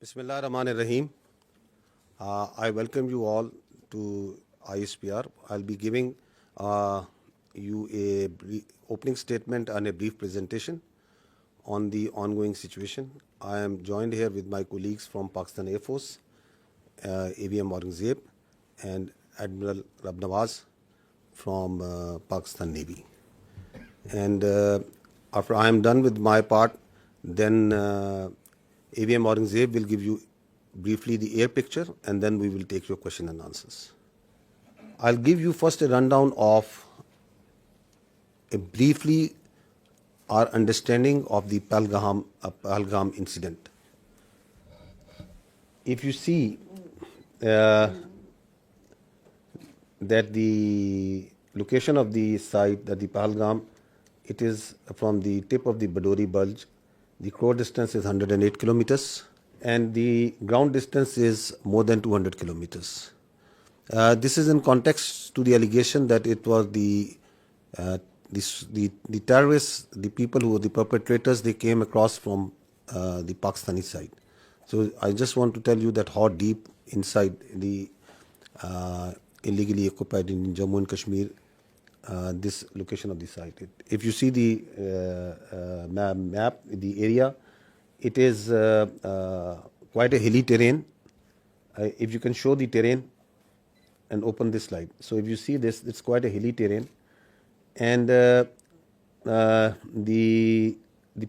Bismillah Rahman Rahim. I welcome you all to ISPR. I'll be giving you a opening statement and a brief presentation on the ongoing situation. I am joined here with my colleagues from Pakistan Air Force, AVM Aurangzeb, and Admiral Rab Nawaz from Pakistan Navy. And after I am done with my part, then AVM Aurangzeb will give you briefly the air picture, and then we will take your question and answers. I'll give you first a rundown of briefly our understanding of the Pahalgam incident. If you see that the location of the site, that the Pahalgam, it is from the tip of the Badori Bulge. The crore distance is 108 kilometers and the ground distance is more than 200 kilometers. This is in context to the allegation that it was the terrorists, the people who were the perpetrators, they came across from the Pakistani side. So I just want to tell you that how deep inside the illegally occupied in Jammu and Kashmir this location of the site. If you see the map, the area, it is quite a hilly terrain. If you can show the terrain and open this slide. So if you see this, it's quite a hilly terrain. And the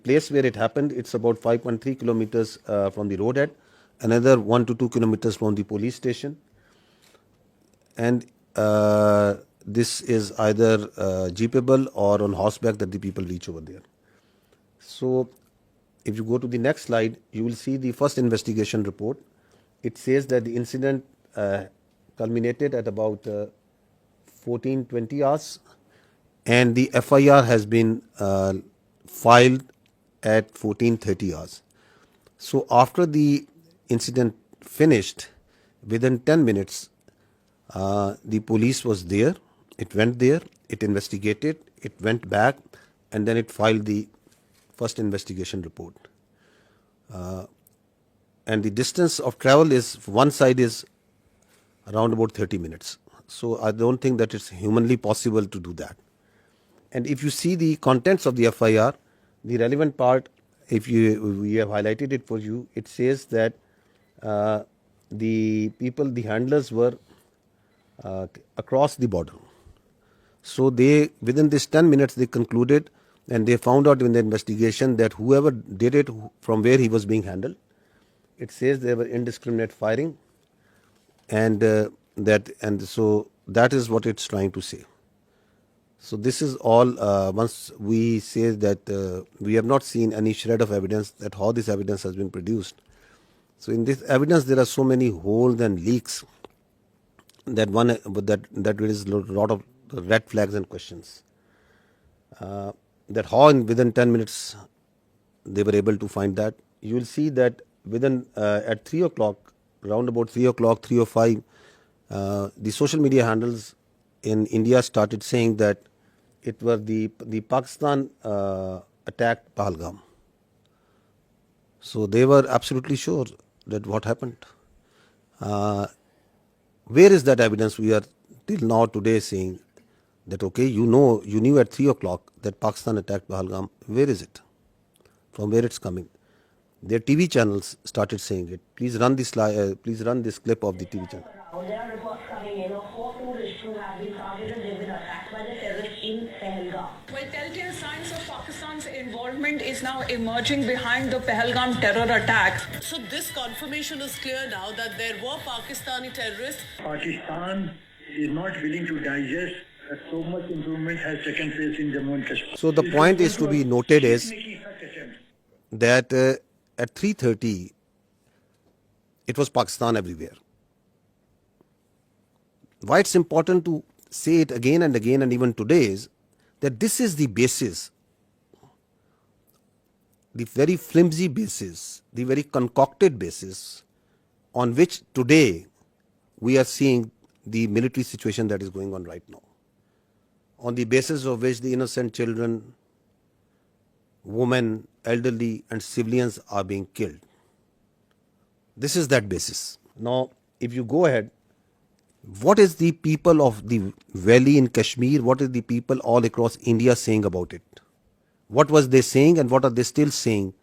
place where it happened, it's about 5.3 kilometers from the roadhead, another 1 to 2 kilometers from the police station. And this is either jeepable or on horseback that the people reach over there. So if you go to the next slide, you will see the first investigation report. It says that the incident culminated at about 14:20 hours, and the FIR has been filed at 14:30 hours. So after the incident finished, within 10 minutes, the police was there. It went there, it investigated, it went back, and then it filed the first investigation report. And the distance of travel is, one side is around about 30 minutes. So I don't think that it's humanly possible to do that. And if you see the contents of the FIR, the relevant part, we have highlighted it for you, it says that the people, the handlers were across the border. So they, within this 10 minutes, they concluded and they found out in the investigation that whoever did it, from where he was being handled, it says there were indiscriminate firing, and so that is what it's trying to say. So this is all. Once we say that we have not seen any shred of evidence that how this evidence has been produced. So in this evidence there are so many holes and leaks that that raises a lot of red flags and questions. That how within 10 minutes they were able to find that. You will see that within at 3 o'clock, around about 3 o'clock, 3:05, the social media handles in India started saying that it was the Pakistan attacked Pahalgam. So they were absolutely sure that what happened. Where is that evidence? We are till now today saying that, okay, you knew at 3 o'clock that Pakistan attacked Pahalgam. Where is it? From where it's coming? Their TV channels started saying it. Please run this clip of the TV channel. There are reports coming in of 4 tourists who have been targeted. They've been attacked by the terrorists in Pahalgam. Well, telltale signs of Pakistan's involvement is now emerging behind the Pahalgam terror attack. So this confirmation is clear now that there were Pakistani terrorists. Pakistan is not willing to digest that so much improvement has taken place in Jammu and Kashmir. So the point is to be noted is that at 3:30, it was Pakistan everywhere. Why it's important to say it again and again and even today is that this is the basis, the very flimsy basis, the very concocted basis on which today we are seeing the military situation that is going on right now. On the basis of which the innocent children, women, elderly and civilians are being killed. This is that basis. Now, if you go ahead, what is the people of the valley in Kashmir, what is the people all across India saying about it? What was they saying and what are they still saying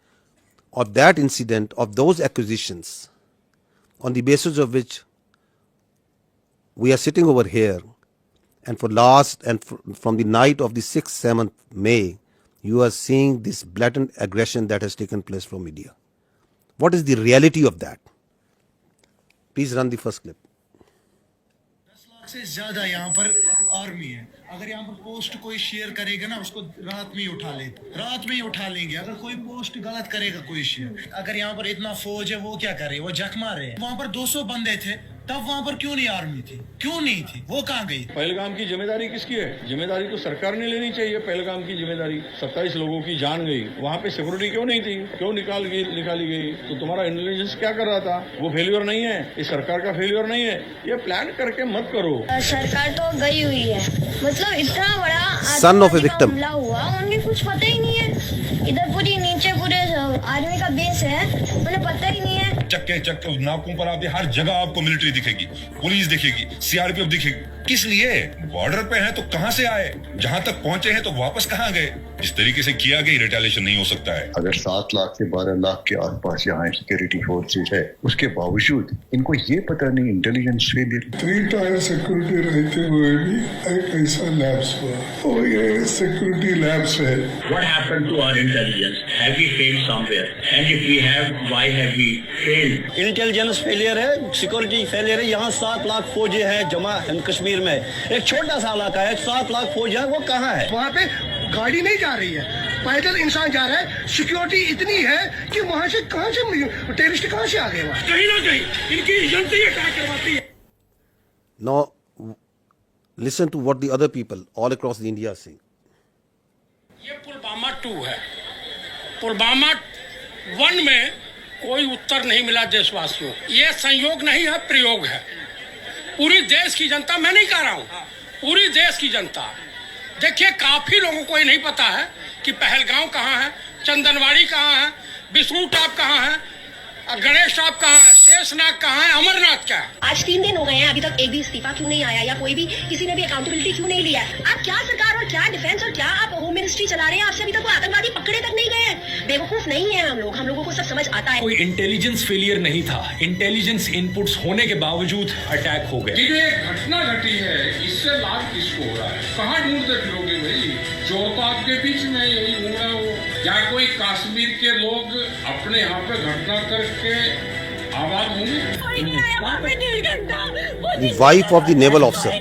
of that incident, of those accusations, on the basis of which we are sitting over here, and from the night of the 6th, 7th May, you are seeing this blatant aggression that has taken place from India. What is the reality of that? Please run the first clip. 10 lakh से ज्यादा यहाँ पर army है। अगर यहाँ पर post कोई share करेगा ना, उसको रात में ही उठा लेंगे। अगर कोई पोस्ट गलत करेगा कोई शेयर, अगर यहाँ पर इतना फौज है, वो क्या करे, वो जख मारे। वहाँ पर 200 बंदे थे, तब वहाँ पर क्यों नहीं आर्मी थी, क्यों नहीं थी, वो कहाँ गई? पहलगाम की जिम्मेदारी किसकी है? जिम्मेदारी तो सरकार ने लेनी चाहिए। पहलगाम की जिम्मेदारी, 27 लोगों की जान गई, वहाँ पे सिक्योरिटी क्यों नहीं थी, क्यों निकाली गई? तो तुम्हारा इंटेलिजेंस क्या कर रहा था? वो फेल्योर नहीं है, इस सरकार का फेल्योर नहीं है। ये प्लान करके मत करो। सरकार तो गई हुई है, मतलब इतना बड़ा Son of a victim. हमला हुआ, उन्हें कुछ पता ही नहीं है। इधर पूरी नीचे पूरे आर्मी का बेस है, उन्हें पता ही नहीं है। चक्के नाकों पर आप हर जगह आपको मिलिट्री दिखेगी, पुलिस दिखेगी, सीआरपीएफ दिखेगी। किस लिए? बॉर्डर पे हैं तो कहां से आए? जहां तक पहुंचे हैं तो वापस कहां गए? इस तरीके से किया गया रिटेलिएशन नहीं हो सकता है। अगर 7 लाख से 12 लाख के आसपास यहाँ सिक्योरिटी फोर्सेज है, उसके बावजूद इनको ये पता नहीं इंटेलिजेंस फेलियर। 3 टायर सिक्योरिटी रहते हुए भी एक ऐसा लैब्स हुआ, और ये सिक्योरिटी लैब्स है। What happened to our intelligence? Have we failed somewhere? And if we have, why have we failed? Intelligence failure है, सिक्योरिटी फेलियर है। यहाँ 7 लाख फौजी है जमा कश्मीर में, एक छोटा सा इलाका है, 7 लाख फौज है, वो कहाँ है? वहाँ पे गाड़ी नहीं जा रही है, पैदल इंसान जा रहा है। सिक्योरिटी इतनी है कि वहाँ से टेररिस्ट कहाँ से आ गए? वहाँ कहीं ना कहीं इनकी एजेंसी अटैक करवाती है। Now, listen to what the other people all across the India are saying. ये पुलवामा 2 है। पुलवामा 1 में कोई उत्तर नहीं मिला देशवासियों। ये संयोग नहीं है, प्रयोग है। पूरी देश की जनता, मैं नहीं कह रहा हूँ, पूरी देश की जनता, देखिए काफी लोगों को ये नहीं पता है कि पहलगांव कहाँ है, चंदनवाड़ी कहाँ है, बिष्णु टॉप कहाँ है, गणेश टॉप कहाँ है, शेषनाग कहाँ है, अमरनाथ क्या है। आज 3 दिन हो गए हैं, अभी तक एक भी इस्तीफा क्यों नहीं आया, या कोई भी किसी ने भी अकाउंटेबिलिटी क्यों नहीं लिया? आप क्या सरकार और क्या डिफेंस और क्या आप होम मिनिस्ट्री चला रहे हैं? आपसे अभी तक वो आतंकवादी पकड़े तक नहीं गए हैं। बेवकूफ नहीं है हम लोगों को सब समझ आता है। कोई इंटेलिजेंस फेलियर नहीं था, इंटेलिजेंस इनपुट्स होने के बावजूद अटैक हो गए। ये घटना घटी है, इससे लाभ किसको हो रहा है? कहाँ ढूंढते फिरोगे भाई? चोर तो आपके बीच में यही घूम रहा हो। या कोई कश्मीर के लोग अपने यहाँ पे घटना करके आबाद होंगे? The wife of the naval officer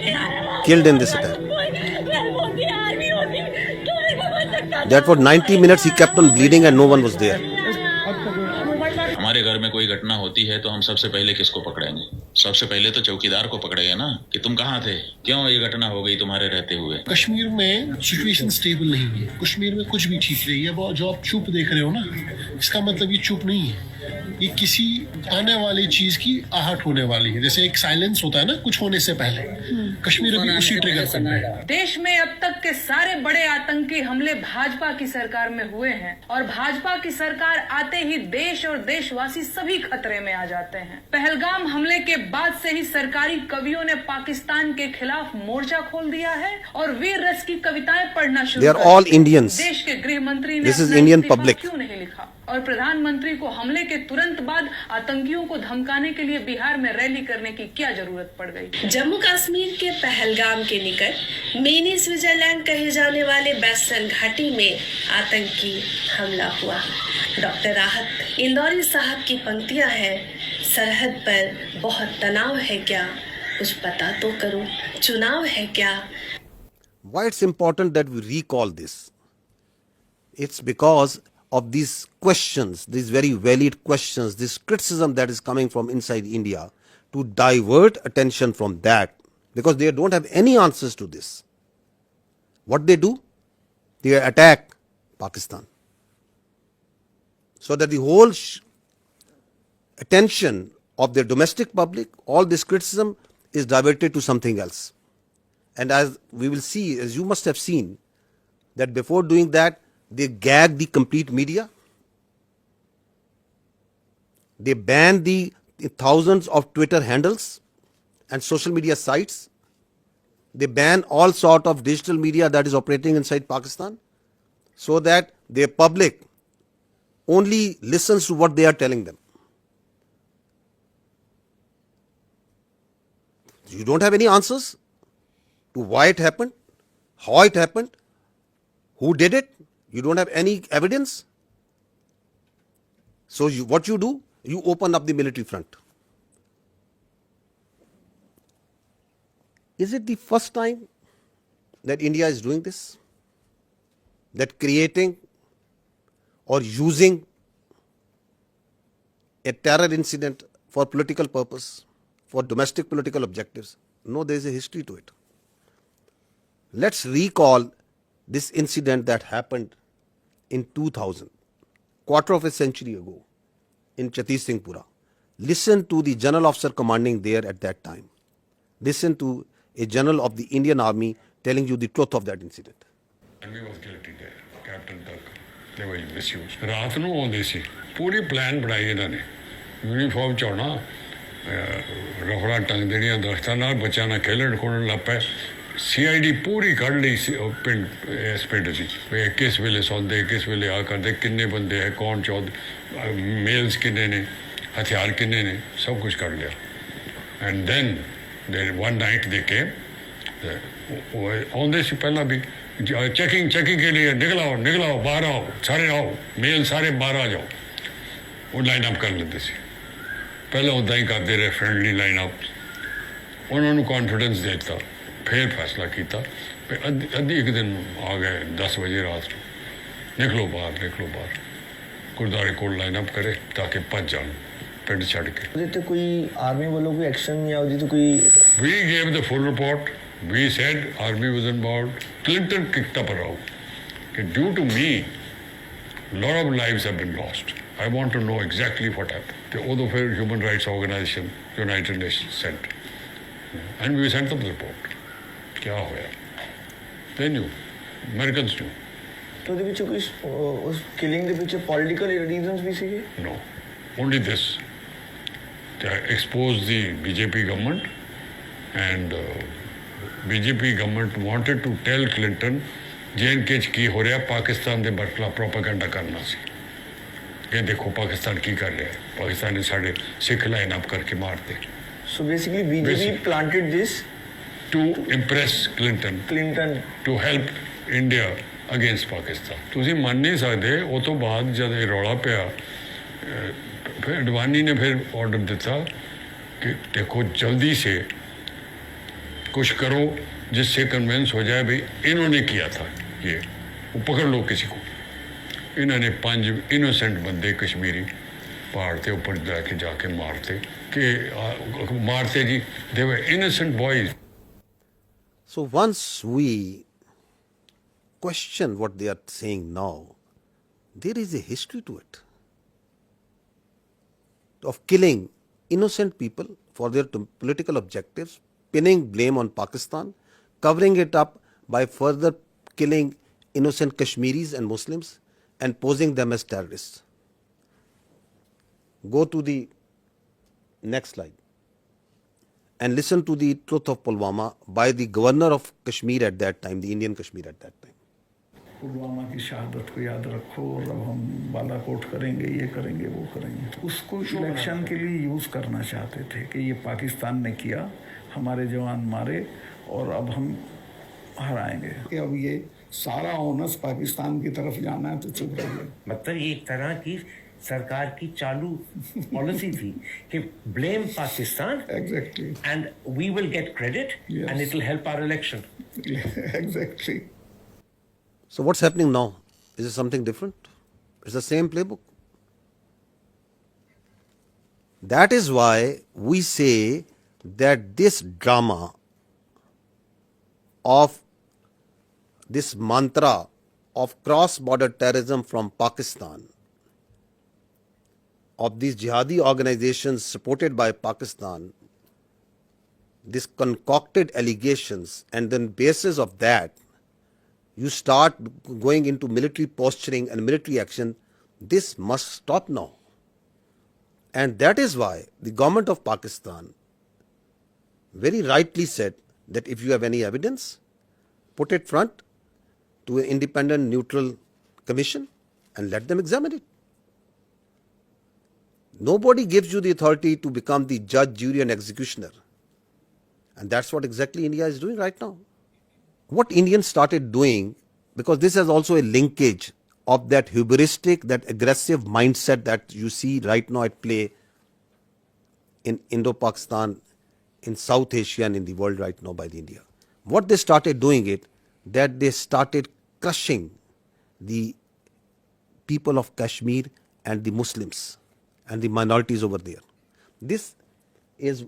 killed in this attack. That for 90 minutes he kept on bleeding and no one was there. हमारे घर में कोई घटना होती है तो हम सबसे पहले किसको पकड़ेंगे? सबसे पहले तो चौकीदार को पकड़ेंगे ना, कि तुम कहाँ थे, क्यों ये घटना हो गई तुम्हारे रहते हुए। कश्मीर में सिचुएशन स्टेबल नहीं है, कश्मीर में कुछ भी ठीक नहीं है। वो जो आप चुप देख रहे हो ना, इसका मतलब ये चुप नहीं है, ये किसी आने वाली चीज की आहट होने वाली है। जैसे एक साइलेंस होता है ना कुछ होने से पहले, कश्मीर अभी उसी ट्रिगर पर है। देश में अब तक के सारे बड़े आतंकी हमले भाजपा की सरकार में हुए हैं, और भाजपा की सरकार आते ही देश और देशवासी सभी खतरे में आ जाते हैं। पहलगाम हमले के बाद से ही सरकारी कवियों ने पाकिस्तान के खिलाफ मोर्चा खोल दिया है और वीर रस की कविताएं पढ़ना शुरू कर दी। They are all Indians. देश के गृह मंत्री ने This is Indian public. क्यों नहीं लिखा? और प्रधानमंत्री को हमले के तुरंत बाद आतंकियों को धमकाने के लिए बिहार में रैली करने की क्या जरूरत पड़ गई? जम्मू कश्मीर के पहलगाम के निकट मिनी स्विट्जरलैंड कहे जाने वाले बैसन घाटी में आतंकी हमला हुआ। डॉक्टर राहत इंदौरी साहब की पंक्तियां हैं, सरहद पर बहुत तनाव है क्या, कुछ पता तो करो, चुनाव है क्या। Why it's important that we recall this? It's because of these questions, these very valid questions, this criticism that is coming from inside India, to divert attention from that, because they don't have any answers to this. What they do? They attack Pakistan, so that the whole attention of their domestic public, all this criticism is diverted to something else. And as we will see, as you must have seen, that before doing that, they gag the complete media. They ban the thousands of Twitter handles and social media sites. They ban all sort of digital media that is operating inside Pakistan, so that their public only listens to what they are telling them. You don't have any answers to why it happened, how it happened, who did it. You don't have any evidence. So what you do, you open up the military front. Is it the first time that India is doing this? That creating or using a terror incident for political purpose, for domestic political objectives? No, there is a history to it. Let's recall this incident that happened in 2000, quarter of a century ago, in Chhattis Singhpura. Listen to the general officer commanding there at that time. Listen to a general of the Indian Army telling you the truth of that incident. And we was guilty there, Captain Turk. They were misused. ਰਾਤ ਨੂੰ ਆਉਂਦੇ ਸੀ ਪੂਰੀ plan ਬਣਾਈ ਇਹਨਾਂ ਨੇ uniform ਚ ਆਉਣਾ ਰਫੜਾ ਟੰਗ ਦੇਣੀਆਂ ਦਰਖਤਾਂ ਨਾਲ ਬੱਚਿਆਂ ਨਾਲ ਖੇਲਣ ਖੋਲਣ ਲੱਗ ਪਏ CID ਪੂਰੀ ਕੱਢ ਲਈ ਸੀ ਪਿੰਡ ਇਸ ਪਿੰਡ ਸੀ ਵੀ ਕਿਸ ਵੇਲੇ ਸੌਂਦੇ ਕਿਸ ਵੇਲੇ ਆ ਕਰਦੇ ਕਿੰਨੇ ਬੰਦੇ ਹੈ ਕੌਣ ਚੌਧ ਮੇਲਸ ਕਿੰਨੇ ਨੇ ਹਥਿਆਰ ਕਿੰਨੇ ਨੇ ਸਭ ਕੁਝ ਕੱਢ ਲਿਆ and then one night they came ਆਉਂਦੇ ਸੀ ਪਹਿਲਾਂ ਵੀ चेकिंग के लिए निकलाओ बाहर आओ सारे आओ मेल सारे बाहर आ जाओ वो लाइन अप कर लेते सी पहले उदा ही करते रहे फ्रेंडली लाइन अप उन्होंने कॉन्फिडेंस देता फिर फैसला किया अद्धी एक दिन आ गए 10 बजे रात को निकलो बाहर गुरुद्वारे को लाइन अप करे ताकि भज जान पिंड छड़ के कोई आर्मी वालों कोई एक्शन या कोई we gave the full report. We said army was involved. Clinton kicked up a row. Due to me, a lot of lives have been lost. I want to know exactly what happened. The other human rights organization, United Nations, sent. And we sent them the report. क्या होया? They knew. Americans knew. तो the पीछे कोई उस killing के पीछे political reasons भी सीगे? No. Only this. They exposed the BJP government and BJP government wanted to tell Clinton J&K की हो रहा पाकिस्तान के बरखला प्रोपेगेंडा करना सी कि देखो पाकिस्तान की कर रहा है पाकिस्तानी साढ़े सिख लाइन अप करके मारते So basically BJP planted this to impress Clinton to help India against Pakistan. तुसी मान नहीं सकते वो तो बाद जब ये रौला पिया फिर अडवाणी ने फिर ऑर्डर दिता कि देखो जल्दी से कुछ करो जिससे कन्विंस हो जाए भाई इन्होंने किया था ये वो पकड़ लो किसी को इन्होंने 5 इनोसेंट बंदे कश्मीरी पहाड़ के ऊपर जाके मारते जी they were innocent boys. So once we question what they are saying now, there is a history to it of killing innocent people for their political objectives, pinning blame on Pakistan, covering it up by further killing innocent Kashmiris and Muslims and posing them as terrorists. Go to the next slide and listen to the truth of Pulwama by the governor of Kashmir at that time, the Indian Kashmir at that time. Pulwama की शहादत को याद रखो और अब हम बालाकोट करेंगे ये करेंगे वो करेंगे उसको इलेक्शन के लिए यूज़ करना चाहते थे कि ये पाकिस्तान ने किया हमारे जवान मारे और अब हम हराएंगे कि अब ये सारा ओनस पाकिस्तान की तरफ जाना है तो चुप रहिए. मतलब ये एक तरह की सरकार की चालू पॉलिसी थी कि blame Pakistan exactly and we will get credit and it will help our election. Exactly. So what's happening now? Is it something different? It's the same playbook. That is why we say that this drama of this mantra of cross-border terrorism from Pakistan, of these jihadi organizations supported by Pakistan, these concocted allegations, and then basis of that, you start going into military posturing and military action. This must stop now. And that is why the government of Pakistan very rightly said that if you have any evidence, put it front to an independent, neutral commission and let them examine it. Nobody gives you the authority to become the judge, jury and executioner. And that's what exactly India is doing right now. What Indians started doing, because this has also a linkage of that hubristic, that aggressive mindset that you see right now at play in Indo-Pakistan, in South Asia and in the world right now by the India. What they started doing it, that they started crushing the people of Kashmir and the Muslims and the minorities over there. This is,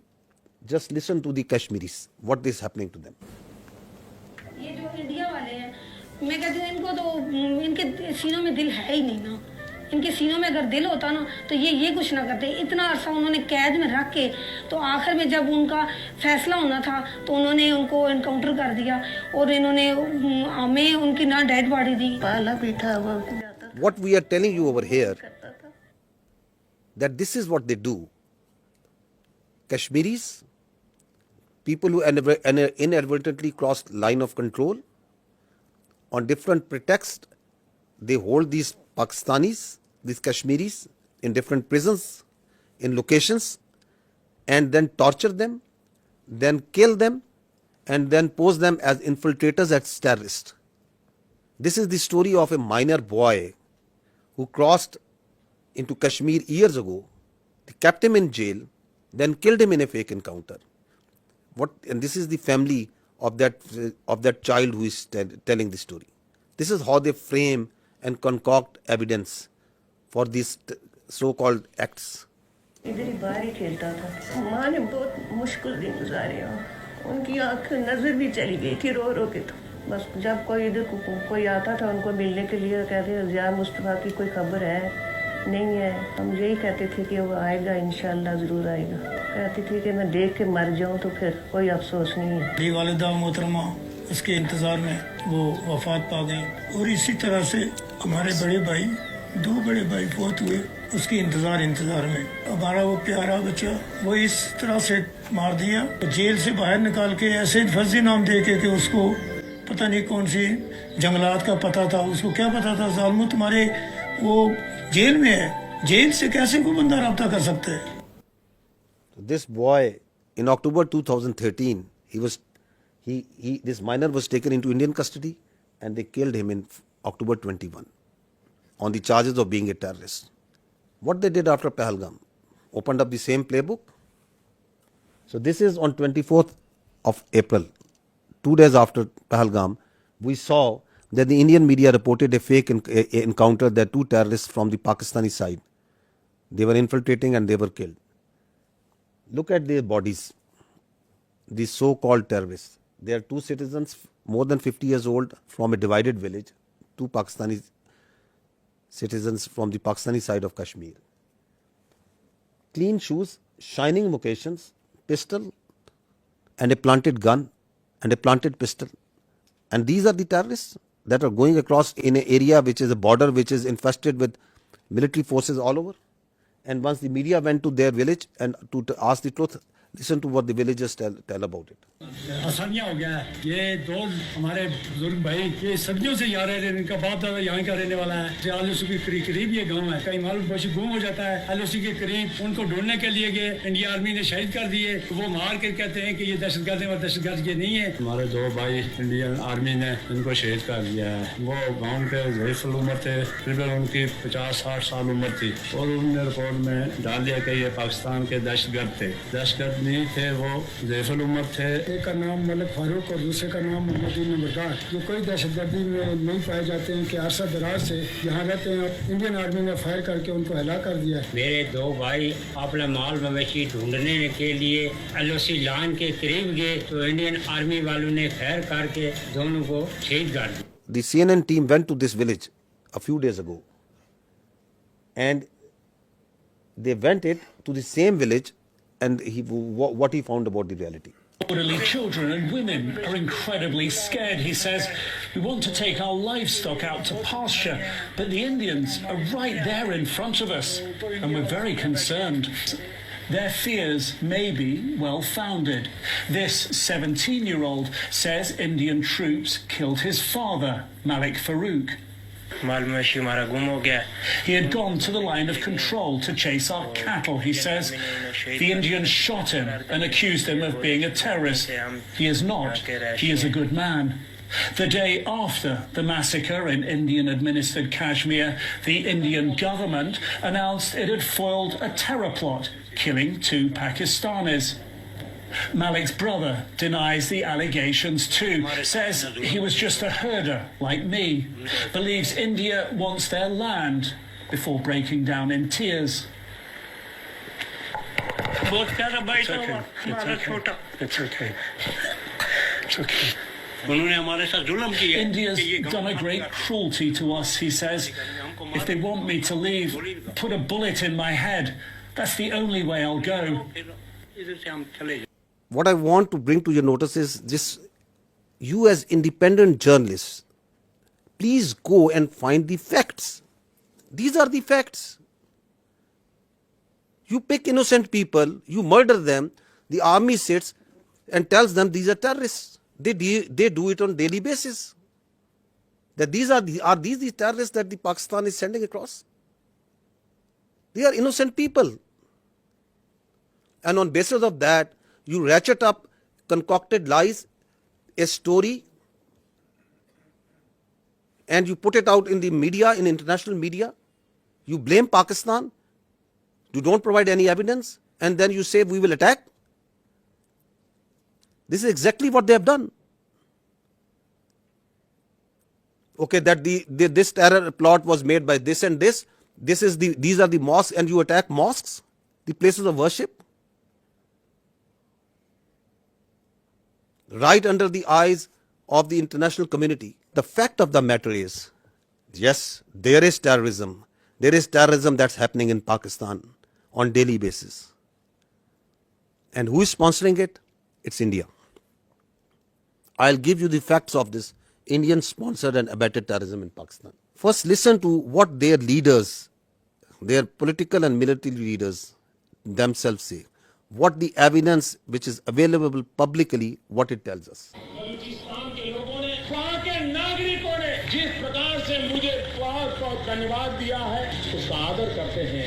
just listen to the Kashmiris, what is happening to them. ये जो India वाले हैं, मैं कहती हूँ इनको तो इनके सीनों में दिल है ही नहीं ना। इनके सीनों में अगर दिल होता ना तो ये कुछ ना करते। इतना अरसा उन्होंने कैद में रख के तो आखिर में जब उनका फैसला होना था तो उन्होंने उनको एनकाउंटर कर दिया और इन्होंने हमें उनकी ना डेड बॉडी दी। पाला पीठा हुआ। What we are telling you over here, that this is what they do. Kashmiris, people who inadvertently crossed line of control, on different pretexts, they hold these Pakistanis, these Kashmiris, in different prisons, in locations, and then torture them, then kill them, and then pose them as infiltrators, as terrorists. This is the story of a minor boy who crossed into Kashmir years ago. They kept him in jail, then killed him in a fake encounter. And this is the family of that child who is telling the story. This is how they frame and concoct evidence for these so-called acts. इधर ही बाहर ही खेलता था। माँ ने बहुत मुश्किल दिन गुजारे हैं। उनकी आँख नजर भी चली गई थी रो रो के। तो बस जब कोई इधर कोई आता था उनको मिलने के लिए, कहते ज़िया मुस्तफ़ा की कोई खबर है नहीं है, हम यही कहते थे कि वो आएगा, इंशाल्लाह ज़रूर आएगा। कहती थी कि मैं देख के मर जाऊँ तो फिर कोई अफसोस नहीं है। मेरी वालिदा मोहतरमा उसके इंतज़ार में वो वफात पा गई और इसी तरह से हमारे बड़े भाई, दो बड़े भाई फौत हुए उसके इंतज़ार में। हमारा वो प्यारा बच्चा वो इस तरह से मार दिया, जेल से बाहर निकाल के ऐसे फर्जी नाम दे के कि उसको पता नहीं कौन सी जंगलात का पता था, उसको क्या पता था जालिमो तुम्हारे वो जेल में है, जेल से कैसे कोई बंदा रब्ता कर सकता है। This boy, in October 2013, this minor was taken into Indian custody and they killed him in October 21 on the charges of being a terrorist. What they did after Pahalgam, opened up the same playbook. So this is on 24th of April, 2 days after Pahalgam, we saw that the Indian media reported a fake encounter that two terrorists from the Pakistani side, they were infiltrating and they were killed. Look at their bodies, these so-called terrorists. They are two citizens more than 50 years old from a divided village, two Pakistani citizens from the Pakistani side of Kashmir. Clean shoes, shining moccasins, pistol and a planted gun and a planted pistol. And these are the terrorists that are going across in an area which is a border which is infested with military forces all over. And once the media went to their village and to ask the truth, listen to what the villagers tell about it. आसानियाँ हो गया है। ये दो हमारे बुजुर्ग भाई ये सदियों से यहाँ रह रहे हैं, इनका बाप दादा यहाँ का रहने वाला है। आलूसी के करीब ये गांव है, कहीं मालूम पहुंची गुम हो जाता है। आलूसी के करीब उनको ढूंढने के लिए गए, इंडिया आर्मी ने शहीद कर दिए। वो मार के कहते हैं कि ये दहशतगर्द है और दहशतगर्द ये नहीं है। हमारे दो भाई इंडियन आर्मी ने इनको शहीद कर दिया है। वो गाँव के ज़ईफ़ुल उम्र थे, तकरीबन उनकी 50-60 साल उम्र थी और उन्होंने रिपोर्ट में डाल दिया कि ये पाकिस्तान के दहशतगर्द थे। दहशतगर्द नहीं थे, वो ज़ईफ़ुल उम्र थे। एक का नाम मलिक फारूक और दूसरे का नाम मोहम्मद नंबरदार, जो कोई दहशतगर्दी में नहीं पाए जाते हैं कि अरसा दराज से यहाँ रहते हैं। इंडियन आर्मी ने फायर करके उनको हलाक कर दिया। मेरे दो भाई अपना माल मवेशी ढूंढने के लिए एलओसी लाइन के करीब गए तो इंडियन आर्मी वालों ने फायर करके दोनों को शहीद कर दिया। The CNN team went to this village a few days ago and they went to the same village and what he found about the reality. Elderly children and women are incredibly scared. He says, we want to take our livestock out to pasture, but the Indians are right there in front of us, and we're very concerned. Their fears may be well-founded. This 17-year-old says Indian troops killed his father, Malik Farouk. He had gone to the line of control to chase our cattle, he says. The Indians shot him and accused him of being a terrorist. He is not. He is a good man. The day after the massacre in Indian-administered Kashmir, the Indian government announced it had foiled a terror plot, killing 2 Pakistanis. Malik's brother denies the allegations too, says he was just a herder like me, believes India wants their land before breaking down in tears. It's okay. India's done a great cruelty to us, he says. If they want me to leave, put a bullet in my head. That's the only way I'll go. What I want to bring to your notice is this: you as independent journalists, please go and find the facts. These are the facts. You pick innocent people, you murder them, the army sits and tells them these are terrorists. They do it on daily basis. That are these the terrorists that the Pakistan is sending across? They are innocent people. And on basis of that, you ratchet up concocted lies, a story, and you put it out in the media, in international media. You blame Pakistan. You don't provide any evidence, and then you say we will attack. This is exactly what they have done. Okay, that this terror plot was made by this and this. These are the mosques, and you attack mosques, the places of worship, right under the eyes of the international community. The fact of the matter is, yes, there is terrorism. There is terrorism that's happening in Pakistan on daily basis. And who is sponsoring it? It's India. I'll give you the facts of this Indian-sponsored and abetted terrorism in Pakistan. First, listen to what their leaders, their political and military leaders themselves say. What the evidence which is available publicly, what it tells us. Balochistan के लोगों ने, वहाँ के नागरिकों ने जिस प्रकार से मुझे बहुत धन्यवाद दिया है, उसका आदर करते हैं,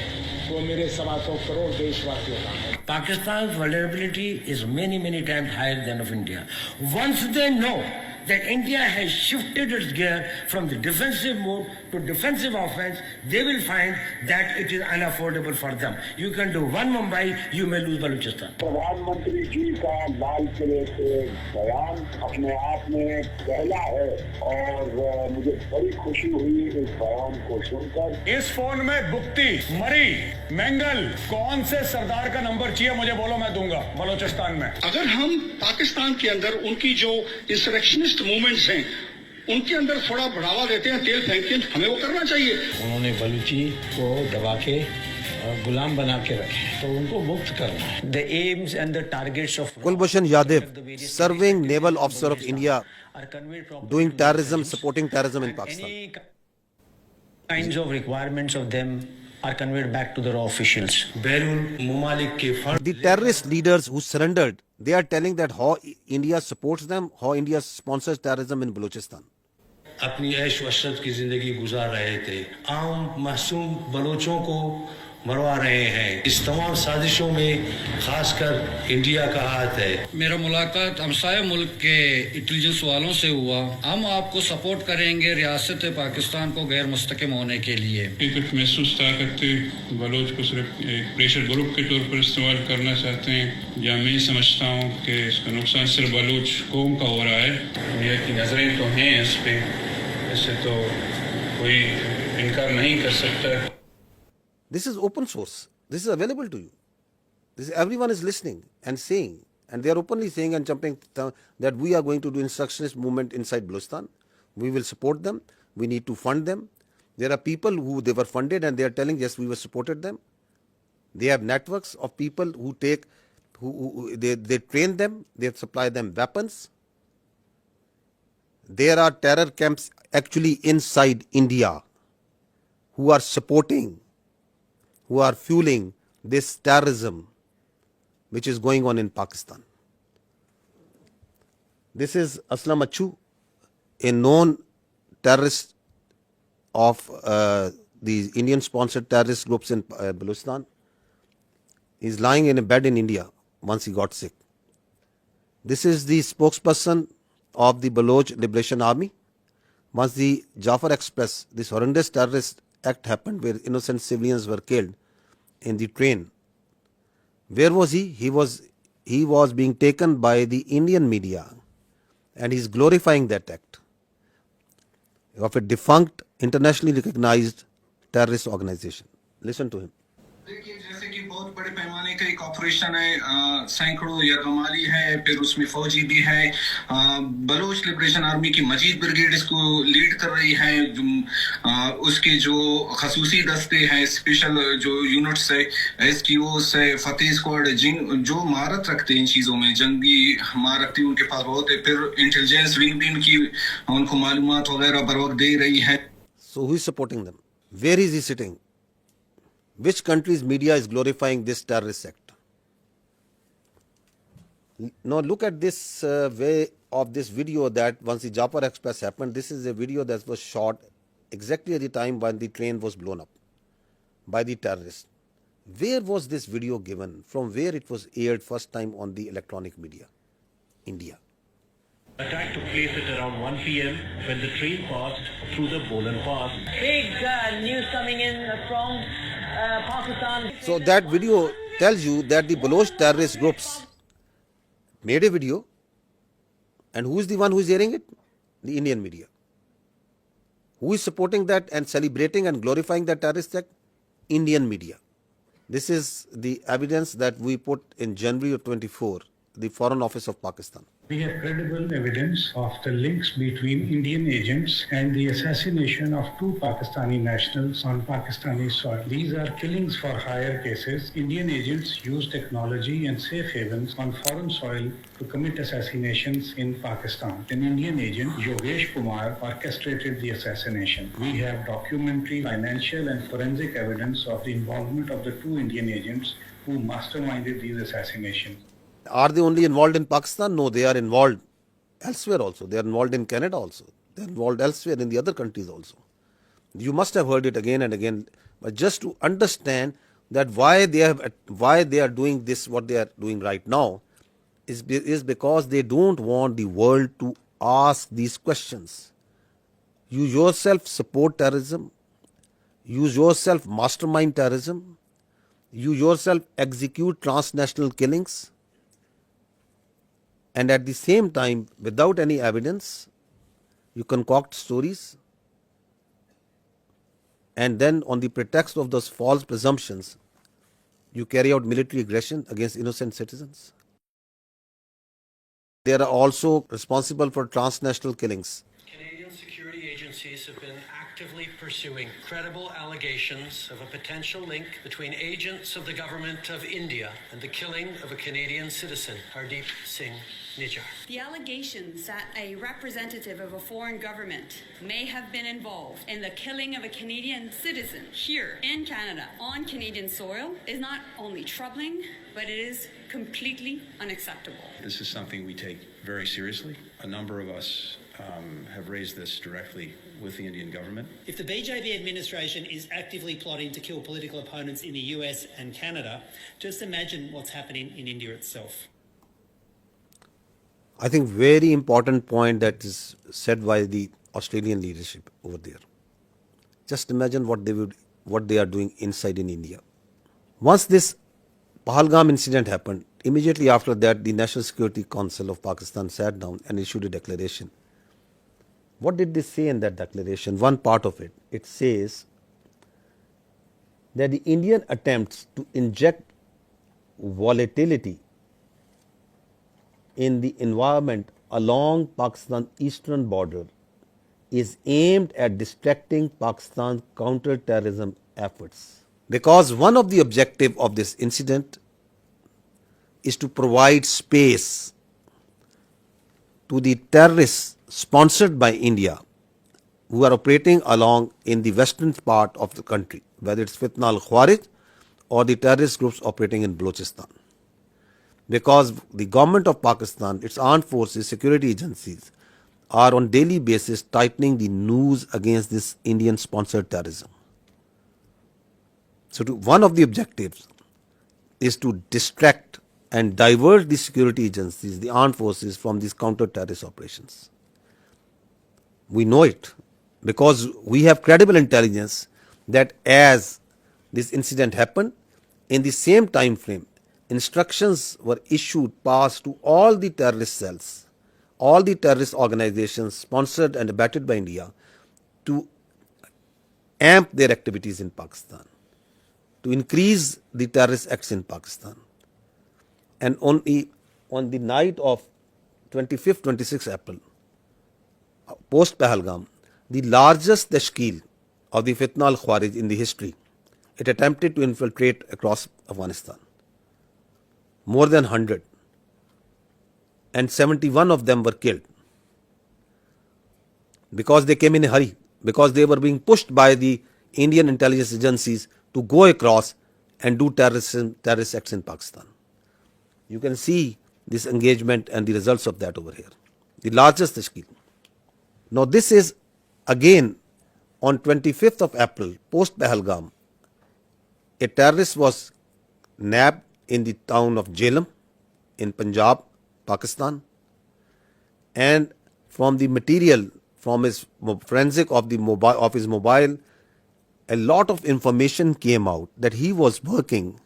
वो मेरे 125 करोड़ देशवासियों का है. Pakistan's vulnerability is many times higher than of India. Once they know that India has shifted its gear from the defensive mode to defensive offense, they will find that it is unaffordable for them. You can do one Mumbai, you may lose Balochistan. प्रधानमंत्री जी का लाल किले से बयान अपने आप में पहला है और मुझे बड़ी खुशी हुई इस बयान को सुनकर. इस फोन में बुक्ति, मरी, मैंगल, कौन से सरदार का नंबर चाहिए मुझे बोलो, मैं दूंगा बलोचिस्तान में. अगर हम पाकिस्तान के अंदर उनकी जो इंसरेक्शनिस्ट मूवमेंट्स हैं उनके अंदर थोड़ा बढ़ावा देते हैं, तेल फेंकते हैं, हमें वो करना चाहिए. उन्होंने बलूची को दबा के गुलाम बना के रखे, तो उनको मुक्त करना है. The aims and the targets of Kulbhushan Yadav, serving naval officer of India, doing terrorism, supporting terrorism in Pakistan. Any kinds of requirements of them are conveyed back to the raw officials. The terrorist leaders who surrendered, they are telling that how India supports them, how India sponsors terrorism in Balochistan. अपनी ऐश वशरत की जिंदगी गुजार रहे थे, आम मासूम बलोचों को मरवा रहे हैं. इस तमाम साजिशों में खासकर इंडिया का हाथ है. मेरा मुलाकात हमसाया मुल्क के इंटेलिजेंस वालों से हुआ. हम आपको सपोर्ट करेंगे रियासत पाकिस्तान को गैर मुस्तकिम होने के लिए. कुछ महसूस करते बलोच को सिर्फ एक प्रेशर ग्रुप के तौर पर इस्तेमाल करना चाहते हैं, या मैं समझता हूँ कि इसका नुकसान सिर्फ बलोच कौम का हो रहा है. इंडिया की नजरें तो हैं इस पे, इससे तो कोई इनकार नहीं कर सकता. This is open source. This is available to you. Everyone is listening and saying, and they are openly saying and jumping that we are going to do instructionist movement inside Balochistan. We will support them. We need to fund them. There are people who they were funded and they are telling, yes, we were supported them. They have networks of people who take They train them, they supply them weapons. There are terror camps actually inside India who are supporting, who are fueling this terrorism which is going on in Pakistan. This is Aslam Achu, a known terrorist of the Indian-sponsored terrorist groups in Balochistan. He's lying in a bed in India once he got sick. This is the spokesperson of the Baloch Liberation Army. Once the Jafar Express, this horrendous terrorist act happened where innocent civilians were killed in the train. Where was he? He was being taken by the Indian media, and he's glorifying that act of a defunct, internationally recognized terrorist organization. Listen to him. देखिए जैसे कि बहुत बड़े पैमाने का एक operation है, सैकड़ों यरगमाली है, फिर उसमें फौजी भी है, बलोच लिबरेशन आर्मी की मजीद ब्रिगेड इसको लीड कर रही है, उसके जो खसूसी दस्ते हैं, स्पेशल जो यूनिट्स है, एसक्यूओस है, फतेह स्क्वाड, जो महारत रखते हैं इन चीज़ों में, जंगी महारत उनके पास बहुत है, फिर इंटेलिजेंस विंग भी उनकी उनको मालूमात वगैरह बर वक्त दे रही है. So who is supporting them? Where is he sitting? Which country's media is glorifying this terrorist act? Now look at this way of this video that once the Jafar Express happened, this is a video that was shot exactly at the time when the train was blown up by the terrorists. Where was this video given? From where it was aired first time on the electronic media? India. Attack took place at around 1 p.m. when the train passed through the Bolan Pass. Big news coming in from Pakistan. So that video tells you that the Baloch terrorist groups made a video, and who is the one who is airing it? The Indian media. Who is supporting that and celebrating and glorifying that terrorist act? Indian media. This is the evidence that we put in January of 24, the Foreign Office of Pakistan. We have credible evidence of the links between Indian agents and the assassination of two Pakistani nationals on Pakistani soil. These are killings for hire cases. Indian agents use technology and safe havens on foreign soil to commit assassinations in Pakistan. An Indian agent, Yogesh Kumar, orchestrated the assassination. We have documentary, financial and forensic evidence of the involvement of the two Indian agents who masterminded these assassinations. Are they only involved in Pakistan? No, they are involved elsewhere also. They are involved in Canada also. They are involved elsewhere in the other countries also. You must have heard it again and again. But just to understand that why they are doing this, what they are doing right now, is because they don't want the world to ask these questions. You yourself support terrorism. You yourself mastermind terrorism. You yourself execute transnational killings. And at the same time, without any evidence, you concoct stories, and then on the pretext of those false presumptions, you carry out military aggression against innocent citizens. They are also responsible for transnational killings. Canadian security agencies have been actively pursuing credible allegations of a potential link between agents of the government of India and the killing of a Canadian citizen, Hardeep Singh Nijjar. The allegations that a representative of a foreign government may have been involved in the killing of a Canadian citizen here in Canada on Canadian soil is not only troubling, but it is completely unacceptable. This is something we take very seriously. A number of us have raised this directly with the Indian government. If the BJP administration is actively plotting to kill political opponents in the US and Canada, just imagine what's happening in India itself. I think very important point that is said by the Australian leadership over there. Just imagine what they are doing inside in India. Once this Pahalgam incident happened, immediately after that the National Security Council of Pakistan sat down and issued a declaration. What did they say in that declaration? One part of it, it says that the Indian attempts to inject volatility in the environment along Pakistan's eastern border is aimed at distracting Pakistan's counter-terrorism efforts. Because one of the objectives of this incident is to provide space to the terrorists sponsored by India who are operating along in the western part of the country, whether it's Fitna al-Khawarij or the terrorist groups operating in Balochistan. Because the government of Pakistan, its armed forces, security agencies are on daily basis tightening the noose against this Indian sponsored terrorism. So one of the objectives is to distract and divert the security agencies, the armed forces from these counter-terrorist operations. We know it because we have credible intelligence that as this incident happened, in the same time frame, instructions were issued, passed to all the terrorist cells, all the terrorist organizations sponsored and abetted by India to amp their activities in Pakistan, to increase the terrorist acts in Pakistan. And on the night of 25th, 26th April, post Pahalgam, the largest tashkeel of the Fitna al-Khawarij in the history, it attempted to infiltrate across Afghanistan. More than 100. And 71 of them were killed. Because they came in a hurry, because they were being pushed by the Indian intelligence agencies to go across and do terrorist acts in Pakistan. You can see this engagement and the results of that over here. The largest tashkeel. Now this is again on 25th of April, post Pahalgam, a terrorist was nabbed in the town of Jhelum in Punjab, Pakistan, and from the material, from his forensic of his mobile, a lot of information came out that he was working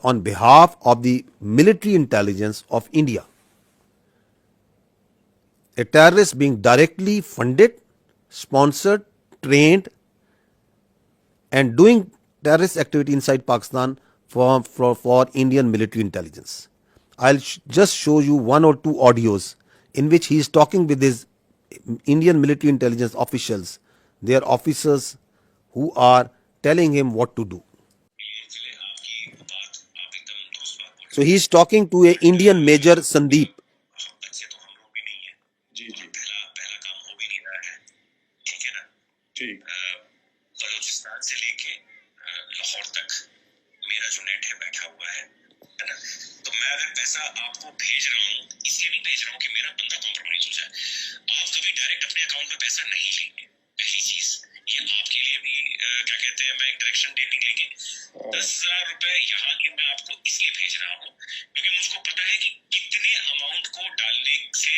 on behalf of the military intelligence of India. A terrorist being directly funded, sponsored, trained, and doing terrorist activity inside Pakistan for Indian military intelligence. I'll just show you one or two audios in which he is talking with his Indian military intelligence officials, their officers who are telling him what to do. So he is talking to an Indian Major Sandeep. Balochistan से लेके लाहौर तक मेरा जो net है बैठा हुआ है ना, तो मैं अगर पैसा आपको भेज रहा हूँ, इसलिए नहीं भेज रहा हूँ कि मेरा बंदा कॉम्प्रोमाइज हो जाए। आप कभी डायरेक्ट अपने अकाउंट में पैसा नहीं लेंगे। पहली चीज ये आपके लिए भी क्या कहते हैं, मैं एक डायरेक्शन देनी लेंगे। 10,000 रुपए यहाँ की मैं आपको इसलिए भेज रहा हूँ क्योंकि मुझको पता है कि कितने अमाउंट को डालने से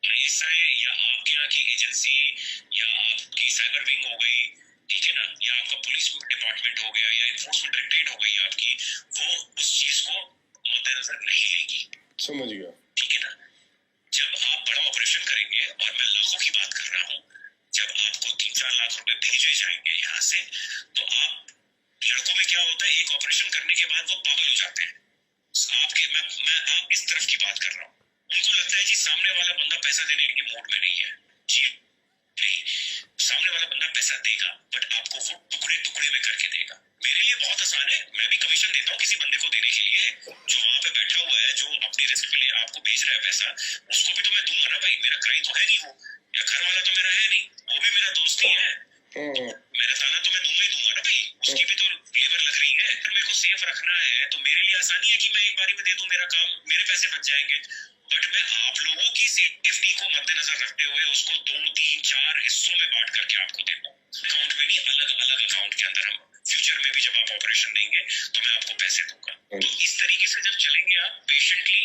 ISI या आपके यहाँ की एजेंसी या आपकी साइबर विंग हो गई, ठीक है ना, या आपका पुलिस डिपार्टमेंट हो गया या एनफोर्समेंट डायरेक्टरेट हो गई आपकी, वो उस चीज को मद्देनजर नहीं लेगी। समझ गया। ठीक है ना। जब आप बड़ा ऑपरेशन करेंगे, और मैं लाखों की बात कर रहा हूँ, जब आपको 3-4 लाख रुपए भेजे जाएंगे यहाँ से, तो आप लड़कों में क्या होता है, एक ऑपरेशन करने के बाद वो पागल हो जाते हैं। मैं आप इस तरफ की बात कर रहा हूँ। उनको लगता है जी सामने वाला बंदा पैसा देने के मूड में नहीं है। जी नहीं, सामने वाला बंदा पैसा देगा, बट आपको वो टुकड़े टुकड़े में करके देगा। मेरे लिए बहुत आसान है, मैं भी कमीशन देता हूँ किसी बंदे को देने के लिए, जो वहां पे बैठा हुआ है, जो अपनी रिस्क पे ले आपको भेज रहा है पैसा, उसको भी तो मैं दूंगा ना भाई। मेरा क्लाइंट तो है नहीं वो, या घर वाला तो मेरा है नहीं, वो भी मेरा दोस्त ही है। मेरा ताना तो मैं दूंगा ही दूंगा ना भाई, उसकी भी तो लेबर लग रही है। तो मेरे को सेफ रखना है, तो मेरे लिए आसानी है कि मैं एक बारी में दे दूं, मेरा काम, मेरे पैसे बच जाएंगे। बट मैं आप लोगों की सेफ्टी को मद्देनजर रखते हुए उसको 2-3-4 हिस्सों में बांट करके आपको देता हूँ। अकाउंट में नहीं, अलग अलग अकाउंट के अंदर। हम फ्यूचर में भी जब आप ऑपरेशन देंगे तो मैं आपको पैसे दूंगा। तो इस तरीके से जब चलेंगे आप पेशेंटली,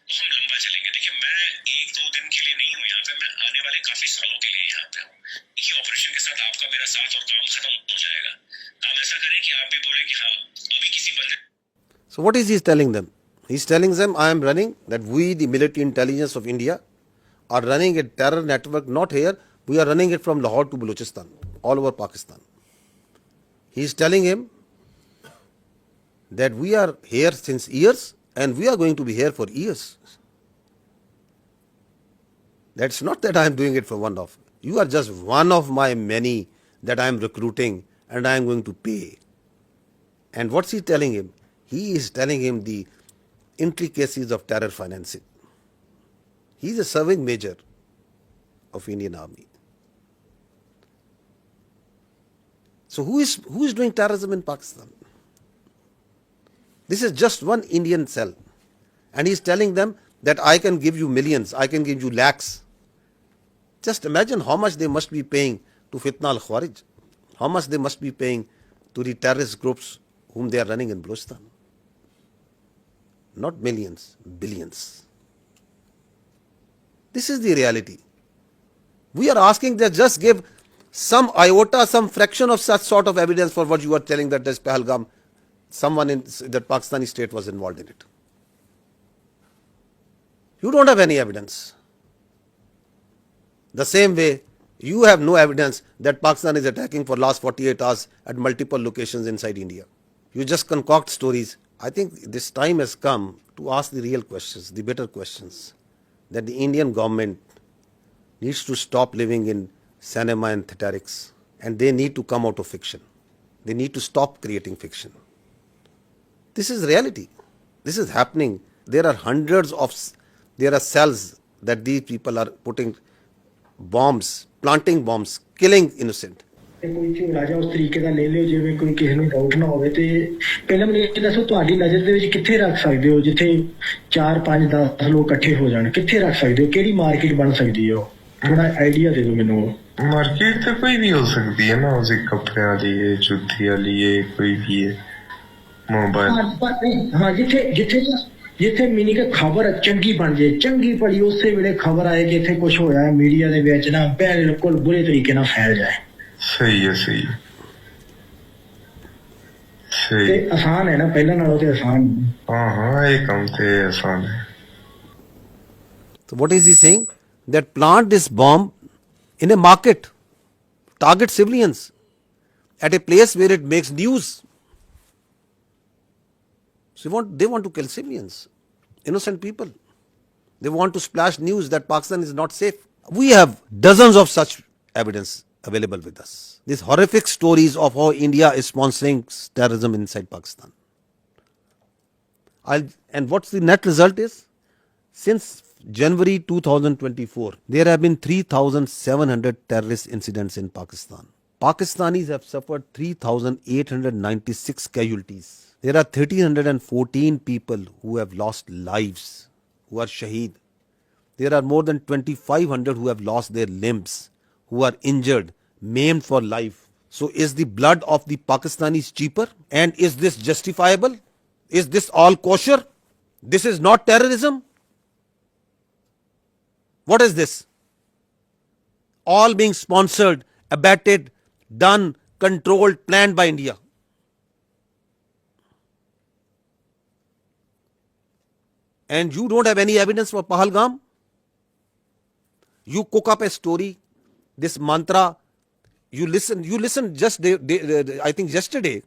तो हम लंबा चलेंगे। देखिए, मैं 1-2 दिन के लिए नहीं हूँ यहाँ पे, मैं आने वाले काफी सालों के लिए यहाँ पे हूँ। ये ऑपरेशन के साथ आपका मेरा साथ और काम खत्म हो जाएगा। आप ऐसा करें कि आप भी बोले कि हाँ, अभी किसी बंदे। So what is he telling them? He's telling them, I am running, that we, the military intelligence of India, are running a terror network, not here, we are running it from Lahore to Balochistan, all over Pakistan. He's telling him that we are here since years and we are going to be here for years. That's not that I am doing it for one off. You are just one of my many that I am recruiting and I am going to pay. And what's he telling him? He is telling him the intricacies of terror financing. He is a serving major of Indian Army. So who is doing terrorism in Pakistan? This is just one Indian cell. And he is telling them that I can give you millions, I can give you lakhs. Just imagine how much they must be paying to Fitna al-Khawarij, how much they must be paying to the terrorist groups whom they are running in Balochistan. Not millions, billions. This is the reality. We are asking that just give some iota, some fraction of such sort of evidence for what you are telling that this Pahalgam, someone in that Pakistani state was involved in it. You don't have any evidence. The same way, you have no evidence that Pakistan is attacking for last 48 hours at multiple locations inside India. You just concoct stories. I think this time has come to ask the real questions, the better questions, that the Indian government needs to stop living in cinema and theatrics, and they need to come out of fiction. They need to stop creating fiction. This is reality. This is happening. There are there are cells that these people are putting bombs, planting bombs, killing innocent. ਕੋਈ ਝੋਲਾ ਜਾਂ ਉਸ ਤਰੀਕੇ ਦਾ ਲੈ ਲਿਓ ਜਿਵੇਂ ਕੋਈ ਕਿਸੇ ਨੂੰ ਡਾਊਟ ਨਾ ਹੋਵੇ ਤੇ ਪਹਿਲਾਂ ਮੈਨੂੰ ਇਹ ਦੱਸੋ ਤੁਹਾਡੀ ਨਜ਼ਰ ਦੇ ਵਿੱਚ ਕਿੱਥੇ ਰੱਖ ਸਕਦੇ ਹੋ ਜਿੱਥੇ 4 5 10 ਲੋਕ ਇਕੱਠੇ ਹੋ ਜਾਣ ਕਿੱਥੇ ਰੱਖ ਸਕਦੇ ਹੋ ਕਿਹੜੀ ਮਾਰਕੀਟ ਬਣ ਸਕਦੀ ਹੈ ਥੋੜਾ ਆਈਡੀਆ ਦੇ ਦਿਓ ਮੈਨੂੰ ਮਾਰਕੀਟ ਤਾਂ ਕੋਈ ਵੀ ਹੋ ਸਕਦੀ ਹੈ ਨਾ ਉਸੇ ਕੱਪੜਿਆਂ ਦੀ ਹੈ ਜੁੱਤੀਆਂ ਲਈ ਕੋਈ ਵੀ ਹੈ ਮੋਬਾਈਲ ਹਾਂ ਜਿੱਥੇ ਮੀਨਿੰਗ ਖਬਰ ਚੰਗੀ ਬਣ ਜੇ ਚੰਗੀ ਪੜੀ ਉਸੇ ਵੇਲੇ ਖਬਰ ਆਏ ਕਿ ਇੱਥੇ ਕੁਝ ਹੋਇਆ ਮੀਡੀਆ ਦੇ ਵਿੱਚ ਨਾ ਬਿਲਕੁਲ ਬੁਰੇ ਤਰੀਕੇ ਨਾਲ ਫੈਲ ਜਾਏ ਸਹੀ ਹੈ ਸਹੀ ਤੇ ਆਸਾਨ ਹੈ ਨਾ ਪਹਿਲਾਂ ਨਾਲੋਂ ਤੇ ਆਸਾਨ ਹਾਂ ਇਹ ਕੰਮ ਤੇ ਆਸਾਨ ਹੈ So what is he saying? That plant this bomb in a market, target civilians at a place where it makes news. So they want to kill civilians, innocent people. They want to splash news that Pakistan is not safe. We have dozens of such evidence available with us. These horrific stories of how India is sponsoring terrorism inside Pakistan. And what's the net result is? Since January 2024, there have been 3,700 terrorist incidents in Pakistan. Pakistanis have suffered 3,896 casualties. There are 1,314 people who have lost lives, who are shaheed. There are more than 2,500 who have lost their limbs, who are injured, maimed for life. So is the blood of the Pakistanis cheaper? And is this justifiable? Is this all kosher? This is not terrorism? What is this? All being sponsored, abetted, done, controlled, planned by India. And you don't have any evidence for Pahalgam? You cook up a story, this mantra, you listen just I think yesterday,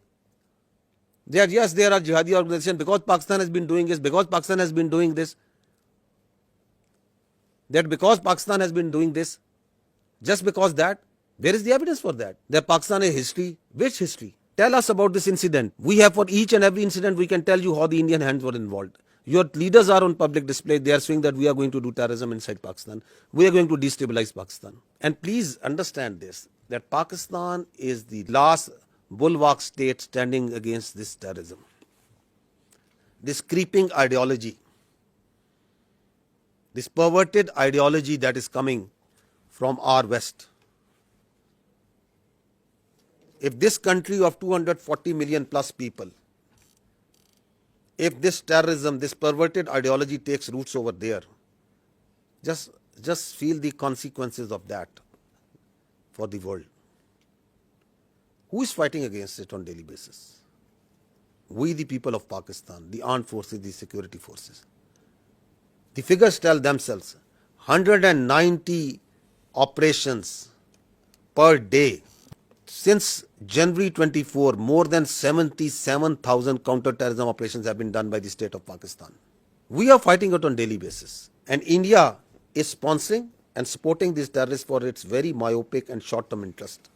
that yes, there are jihadi organizations because Pakistan has been doing this, because Pakistan has been doing this, that because Pakistan has been doing this, just because that, where is the evidence for that? That Pakistan has history. Which history? Tell us about this incident. We have for each and every incident, we can tell you how the Indian hands were involved. Your leaders are on public display. They are saying that we are going to do terrorism inside Pakistan. We are going to destabilize Pakistan. And please understand this, that Pakistan is the last bulwark state standing against this terrorism. This creeping ideology, this perverted ideology that is coming from our West. If this country of 240 million plus people, if this terrorism, this perverted ideology takes roots over there, just feel the consequences of that for the world. Who is fighting against it on a daily basis? We, the people of Pakistan, the armed forces, the security forces. The figures tell themselves, 190 operations per day. Since January 24, more than 77,000 counter-terrorism operations have been done by the state of Pakistan. We are fighting it on a daily basis. And India is sponsoring and supporting these terrorists for its very myopic and short-term interest.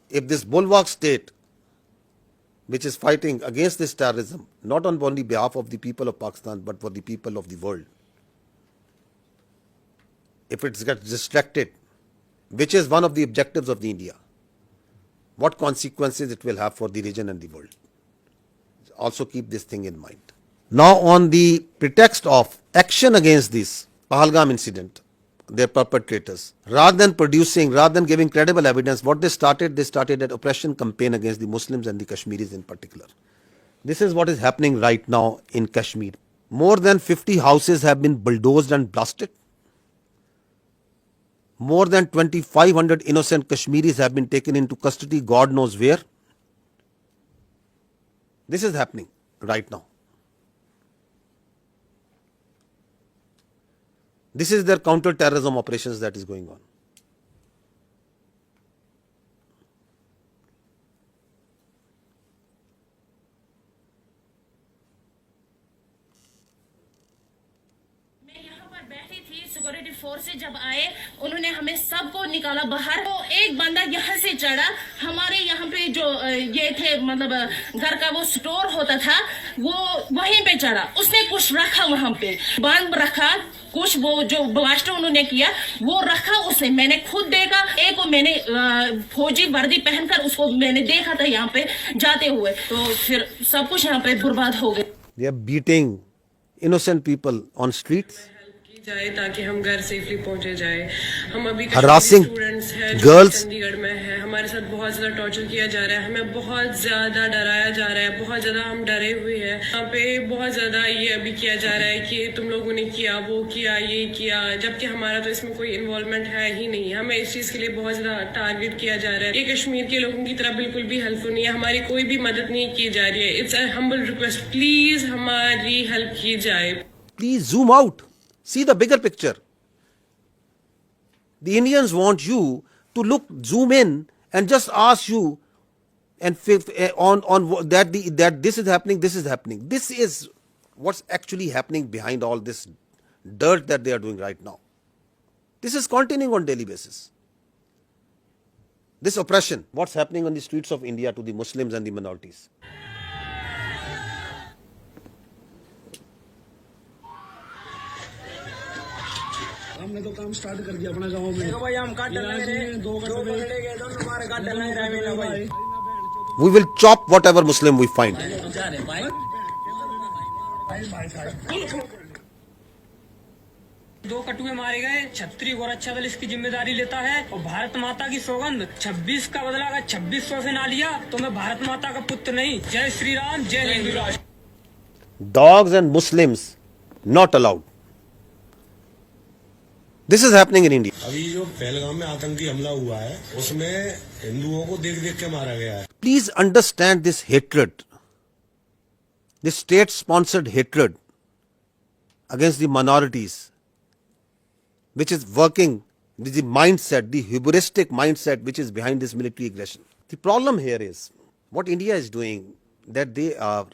If this bulwark state which is fighting against this terrorism, not on only behalf of the people of Pakistan, but for the people of the world. If it gets distracted, which is one of the objectives of the India, what consequences it will have for the region and the world. Also keep this thing in mind. Now, on the pretext of action against this Pahalgam incident, their perpetrators, rather than giving credible evidence, what they started an oppression campaign against the Muslims and the Kashmiris in particular. This is what is happening right now in Kashmir. More than 50 houses have been bulldozed and blasted. More than 2,500 innocent Kashmiris have been taken into custody, God knows where. This is happening right now. This is their counter-terrorism operations that is going on. Security forces जब आए उन्होंने हमें सबको निकाला बाहर। तो एक बंदा यहाँ से चढ़ा, हमारे यहाँ पे जो ये थे मतलब घर का वो स्टोर होता था, वो वहीं पे चढ़ा, उसने कुछ रखा वहां पे, बंद रखा, कुछ वो जो ब्लास्ट उन्होंने किया वो रखा उसने, मैंने खुद देखा। एक को मैंने फौजी वर्दी पहनकर उसको मैंने देखा था यहाँ पे जाते हुए, तो फिर सब कुछ यहाँ पे बर्बाद हो गया। They are beating innocent people on streets. जाए ताकि हम घर सेफली पहुंचे जाए। हम अभी Harassing स्टूडेंट्स हैं girls. चंडीगढ़ में है, हमारे साथ बहुत ज्यादा टॉर्चर किया जा रहा है, हमें बहुत ज्यादा डराया जा रहा है, बहुत ज्यादा हम डरे हुए हैं। यहाँ पे बहुत ज्यादा ये अभी किया जा रहा है कि तुम लोगों ने किया, वो किया, ये किया, जबकि हमारा तो इसमें कोई इन्वॉल्वमेंट है ही नहीं। हमें इस चीज के लिए बहुत ज्यादा टारगेट किया जा रहा है। ये कश्मीर के लोगों की तरह बिल्कुल भी हेल्पफुल नहीं है, हमारी कोई भी मदद नहीं की जा रही है। It's a humble request, please हमारी हेल्प की जाए। Please zoom out. See the bigger picture. The Indians want you to zoom in and just ask you and on that this is happening, this is happening. This is what's actually happening behind all this dirt that they are doing right now. This is continuing on daily basis. This oppression, what's happening on the streets of India to the Muslims and the minorities. हमने तो काम start कर दिया अपने गांव में। देखो भाई हम काट डालेंगे, दो पकड़े गए तो हमारे काट डालेंगे भाई। We will chop whatever Muslim we find. दो कटुए मारे गए, छत्री और अच्छा दल इसकी जिम्मेदारी लेता है। और भारत माता की सौगंध 26 का बदला अगर 2600 से ना लिया तो मैं भारत माता का पुत्र नहीं। जय श्री राम, जय हिंदू राष्ट्र। Dogs and Muslims not allowed. This is happening in India. अभी जो पहलगाम में आतंकी हमला हुआ है उसमें हिंदुओं को देख देख के मारा गया है। Please understand this hatred, this state-sponsored hatred against the minorities, which is working with the mindset, the hubristic mindset which is behind this military aggression. The problem here is what India is doing, that they are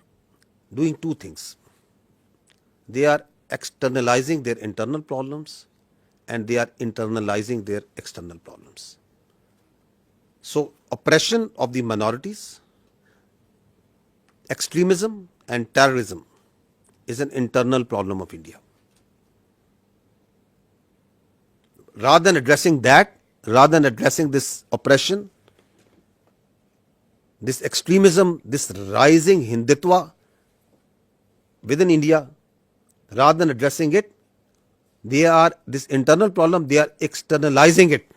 doing two things. They are externalizing their internal problems and they are internalizing their external problems. So, oppression of the minorities, extremism and terrorism is an internal problem of India. Rather than addressing that, rather than addressing this oppression, this extremism, this rising Hindutva within India, rather than addressing it, they are, this internal problem, they are externalizing it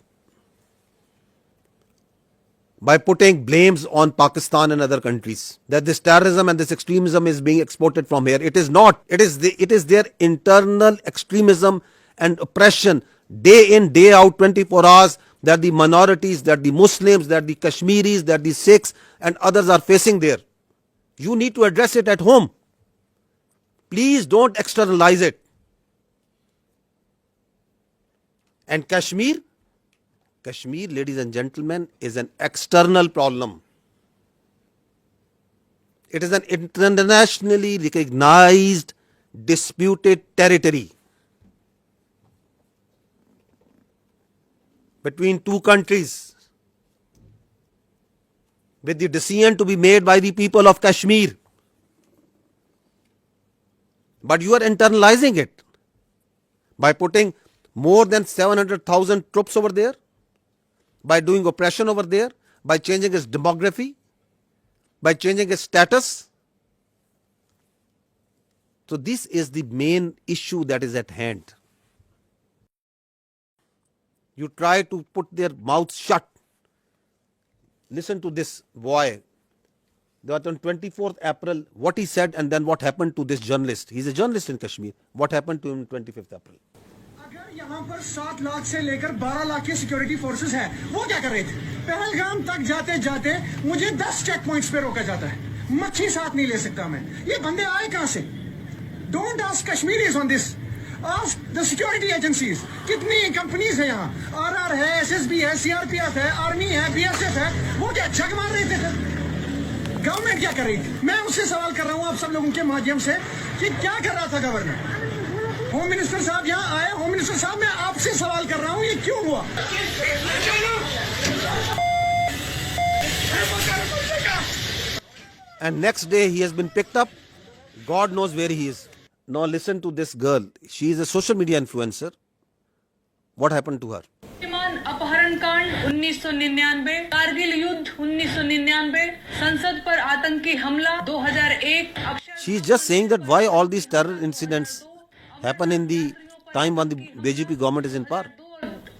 by putting blames on Pakistan and other countries, that this terrorism and this extremism is being exported from here. It is not. It is their internal extremism and oppression, day in, day out, 24 hours, that the minorities, that the Muslims, that the Kashmiris, that the Sikhs and others are facing there. You need to address it at home. Please don't externalize it. And Kashmir, ladies and gentlemen, is an external problem. It is an internationally recognized disputed territory between two countries with the decision to be made by the people of Kashmir. But you are internalizing it by putting more than 700,000 troops over there, by doing oppression over there, by changing its demography, by changing its status. So this is the main issue that is at hand. You try to put their mouths shut. Listen to this boy. That on 24th April, what he said and then what happened to this journalist. He's a journalist in Kashmir. What happened to him on 25th April? अगर यहाँ पर 7 लाख से लेकर 12 लाख के security forces हैं, वो क्या कर रहे थे? पहलगाम तक जाते जाते मुझे 10 चेक पॉइंट्स पे रोका जाता है, मच्छी साथ नहीं ले सकता मैं। ये बंदे आए कहाँ से? Don't ask Kashmiris on this. Ask the security agencies. कितनी कंपनीज है यहाँ? RR है, SSB है, CRPF है, आर्मी है, BSF है, वो क्या जग मार रहे थे? गवर्नमेंट क्या कर रही थी? मैं उससे सवाल कर रहा हूँ आप सब लोगों के माध्यम से कि क्या कर रहा था गवर्नमेंट? होम मिनिस्टर साहब यहाँ आए, होम मिनिस्टर साहब मैं आपसे सवाल कर रहा हूँ, ये क्यों हुआ? And next day he has been picked up. God knows where he is. Now listen to this girl. She is a social media influencer. What happened to her? अपहरण कांड 1999, कारगिल युद्ध 1999, संसद पर आतंकी हमला 2001. She is just saying that why all these terror incidents happen in the time when the BJP government is in power.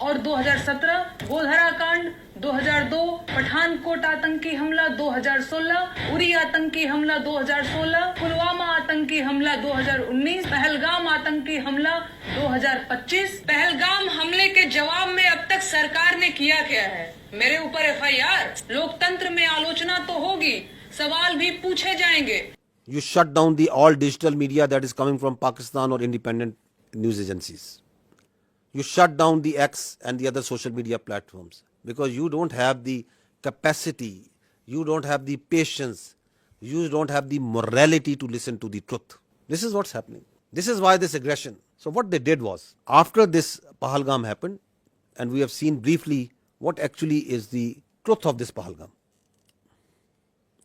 और 2017 गोधरा कांड 2002, पठानकोट आतंकी हमला 2016, उरी आतंकी हमला 2016, पुलवामा आतंकी हमला 2019, पहलगाम आतंकी हमला 2025। पहलगाम हमले के जवाब में अब तक सरकार ने किया क्या है? मेरे ऊपर FIR। लोकतंत्र में आलोचना तो होगी, सवाल भी पूछे जाएंगे। You shut down the all digital media that is coming from Pakistan or independent news agencies. You shut down the X and the other social media platforms because you don't have the capacity, you don't have the patience, you don't have the morality to listen to the truth. This is what's happening. This is why this aggression. So what they did was, after this Pahalgam happened, and we have seen briefly what actually is the truth of this Pahalgam,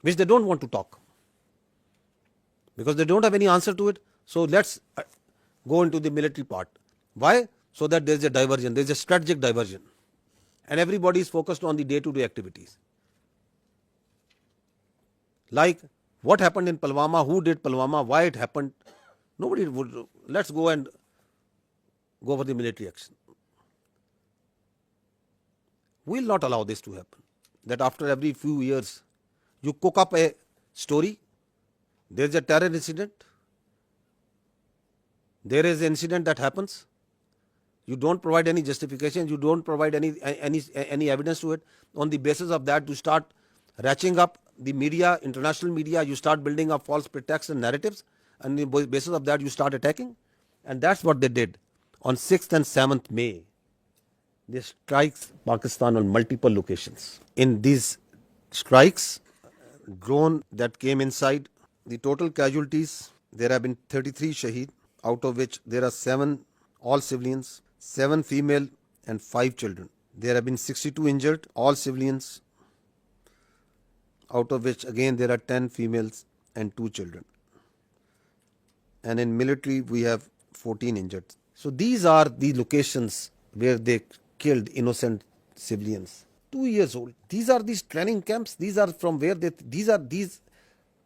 which they don't want to talk because they don't have any answer to it. So let's go into the military part. Why? So that there is a diversion, there is a strategic diversion, and everybody is focused on the day-to-day activities. Like what happened in Pulwama, who did Pulwama, why it happened, nobody would. Let's go and go for the military action. We will not allow this to happen. That after every few years, you cook up a story, there is a terror incident, there is an incident that happens. You don't provide any justification, you don't provide any evidence to it. On the basis of that, you start ratcheting up the media, international media, you start building up false pretexts and narratives, and on the basis of that, you start attacking. And that's what they did. On 6th and 7th May, they strikes Pakistan on multiple locations. In these strikes, drone that came inside, the total casualties, there have been 33 shaheed, out of which there are 7 all civilians, 7 female and 5 children. There have been 62 injured, all civilians, out of which again there are 10 females and 2 children. And in military we have 14 injured. So these are the locations where they killed innocent civilians. 2 years old. These are these training camps. These are from where these,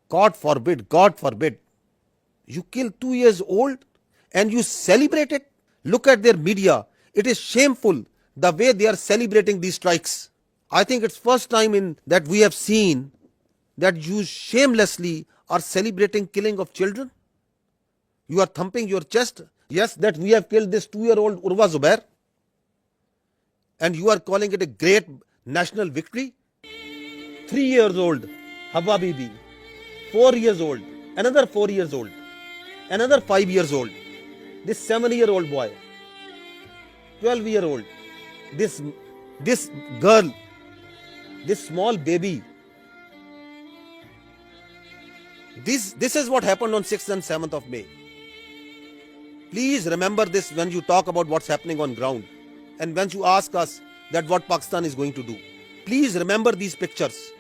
God forbid, you kill 2 years old and you celebrate it. Look at their media. It is shameful the way they are celebrating these strikes. I think it's first time in that we have seen that you shamelessly are celebrating killing of children. You are thumping your chest. Yes, that we have killed this 2-year-old Urwa Zubair. And you are calling it a great national victory. 3 years old Hawa Bibi. 4 years old. Another 4 years old. Another 5 years old. This 7-year-old boy, 12-year-old, this girl, this small baby. This is what happened on 6th and 7th of May. Please remember this when you talk about what's happening on ground and when you ask us that what Pakistan is going to do. Please remember these pictures.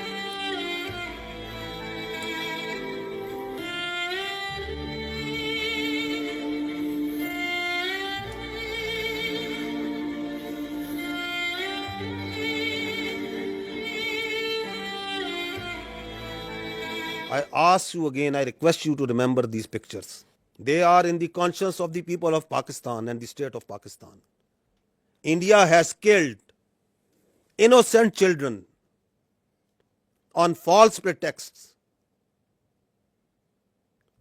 I ask you again, I request you to remember these pictures. They are in the conscience of the people of Pakistan and the state of Pakistan. India has killed innocent children on false pretexts,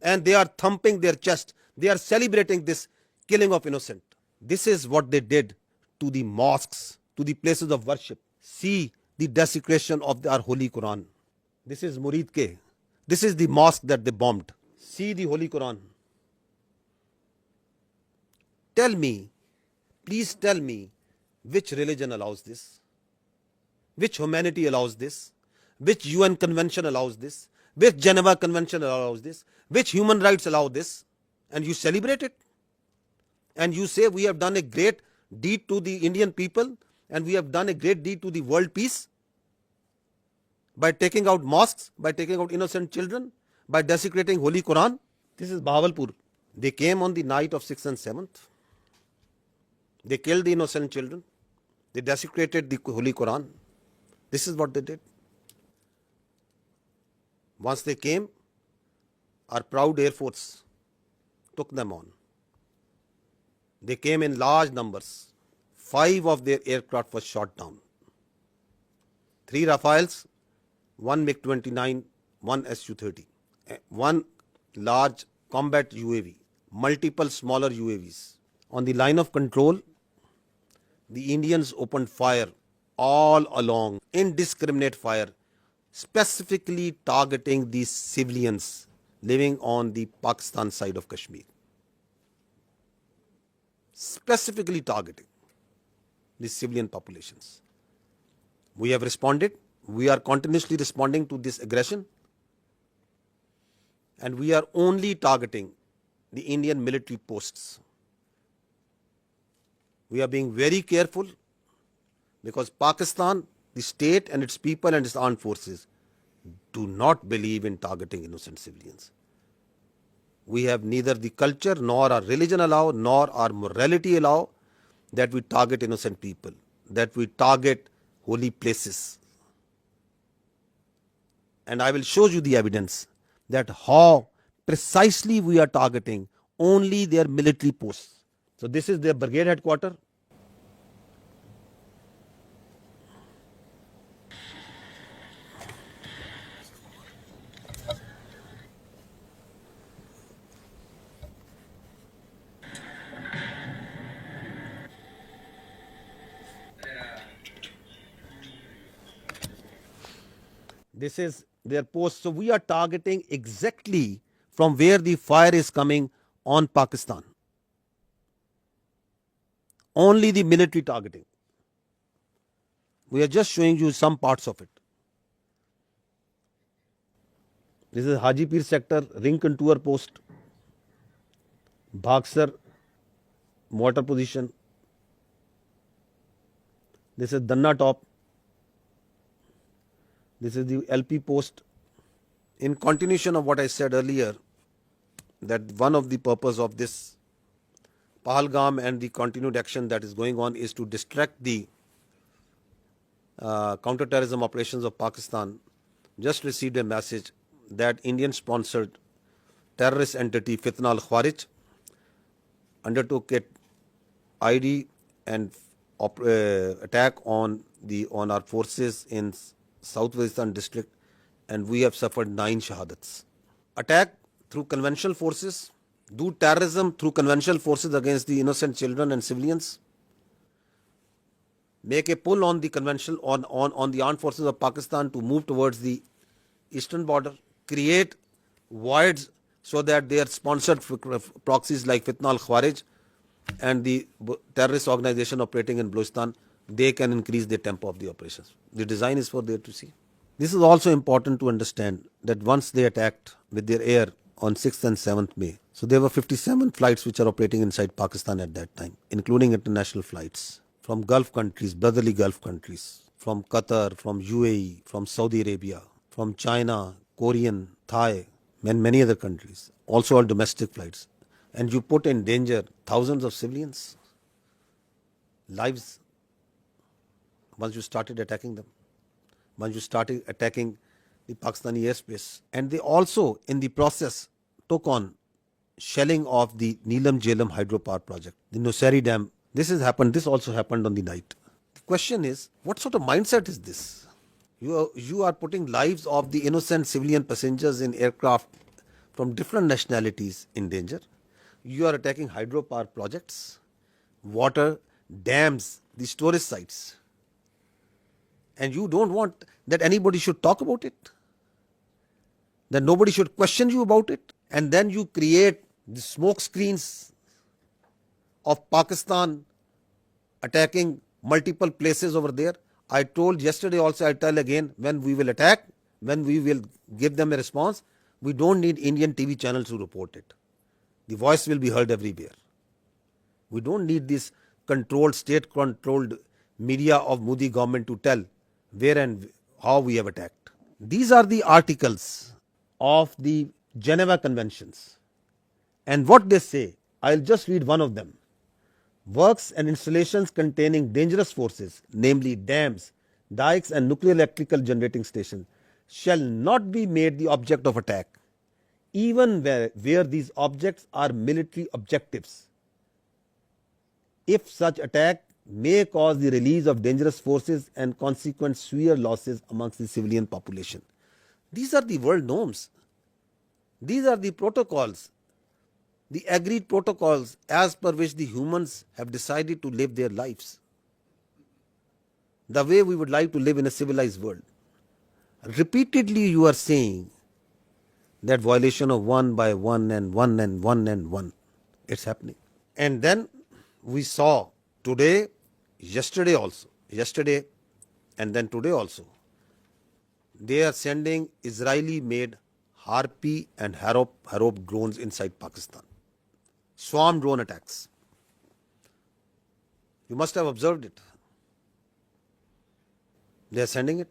and they are thumping their chest. They are celebrating this killing of innocent. This is what they did to the mosques, to the places of worship. See the desecration of our Holy Quran. This is Murid Ke. This is the mosque that they bombed. See the Holy Quran. Tell me, please tell me, which religion allows this? Which humanity allows this? Which UN convention allows this? Which Geneva Convention allows this? Which human rights allow this? And you celebrate it? And you say we have done a great deed to the Indian people and we have done a great deed to the world peace by taking out mosques, by taking out innocent children, by desecrating Holy Quran. This is Bahawalpur. They came on the night of 6th and 7th. They killed the innocent children. They desecrated the Holy Quran. This is what they did. Once they came, our proud Air Force took them on. They came in large numbers. 5 of their aircraft was shot down. 3 Rafales, 1 MiG-29, 1 Su-30, 1 large combat UAV, multiple smaller UAVs. On the line of control, the Indians opened fire all along, indiscriminate fire, specifically targeting these civilians living on the Pakistan side of Kashmir. Specifically targeting the civilian populations. We have responded. We are continuously responding to this aggression. And we are only targeting the Indian military posts. We are being very careful because Pakistan, the state and its people and its armed forces do not believe in targeting innocent civilians. We have neither the culture nor our religion allow nor our morality allow that we target innocent people, that we target holy places. And I will show you the evidence that how precisely we are targeting only their military posts. So this is their brigade headquarters. This is their post. So we are targeting exactly from where the fire is coming on Pakistan. Only the military targeting. We are just showing you some parts of it. This is Hajipir sector, ring contour post, Bhagsar mortar position. This is Danna top. This is the LP post. In continuation of what I said earlier, that one of the purpose of this Pahalgam and the continued action that is going on is to distract the counter-terrorism operations of Pakistan. Just received a message that Indian-sponsored terrorist entity Fitna al-Khawarij undertook a ID and attack on our forces in South Waziristan district, and we have suffered 9 shahadats. Attack through conventional forces, do terrorism through conventional forces against the innocent children and civilians, make a pull on the conventional on the armed forces of Pakistan to move towards the eastern border, create voids so that their sponsored proxies like Fitna al-Khawarij and the terrorist organization operating in Balochistan, they can increase the tempo of the operations. The design is for there to see. This is also important to understand that once they attacked with their air on 6th and 7th May, so there were 57 flights which are operating inside Pakistan at that time, including international flights from Gulf countries, brotherly Gulf countries, from Qatar, from UAE, from Saudi Arabia, from China, Korean, Thai, and many other countries, also all domestic flights. And you put in danger thousands of civilians' lives once you started attacking them, once you started attacking the Pakistani airspace. And they also, in the process, took on shelling of the Neelam Jhelum hydropower project, the Nusari Dam. This also happened on the night. The question is, what sort of mindset is this? You are putting lives of the innocent civilian passengers in aircraft from different nationalities in danger. You are attacking hydropower projects, water, dams, the storage sites. And you don't want that anybody should talk about it, that nobody should question you about it. And then you create the smoke screens of Pakistan attacking multiple places over there. I told yesterday also, I tell again, when we will attack, when we will give them a response, we don't need Indian TV channels to report it. The voice will be heard everywhere. We don't need this state-controlled media of Modi government to tell where and how we have attacked. These are the articles of the Geneva Conventions. And what they say, I'll just read one of them. Works and installations containing dangerous forces, namely dams, dikes and nuclear electrical generating stations, shall not be made the object of attack, even where these objects are military objectives, if such attack may cause the release of dangerous forces and consequent severe losses amongst the civilian population. These are the world norms. These are the protocols, the agreed protocols as per which the humans have decided to live their lives, the way we would like to live in a civilized world. Repeatedly you are saying that violation of one by one and one and one and one. It's happening. And then we saw yesterday and then today also, they are sending Israeli-made Harpy and Harop drones inside Pakistan. Swarm drone attacks. You must have observed it. They are sending it.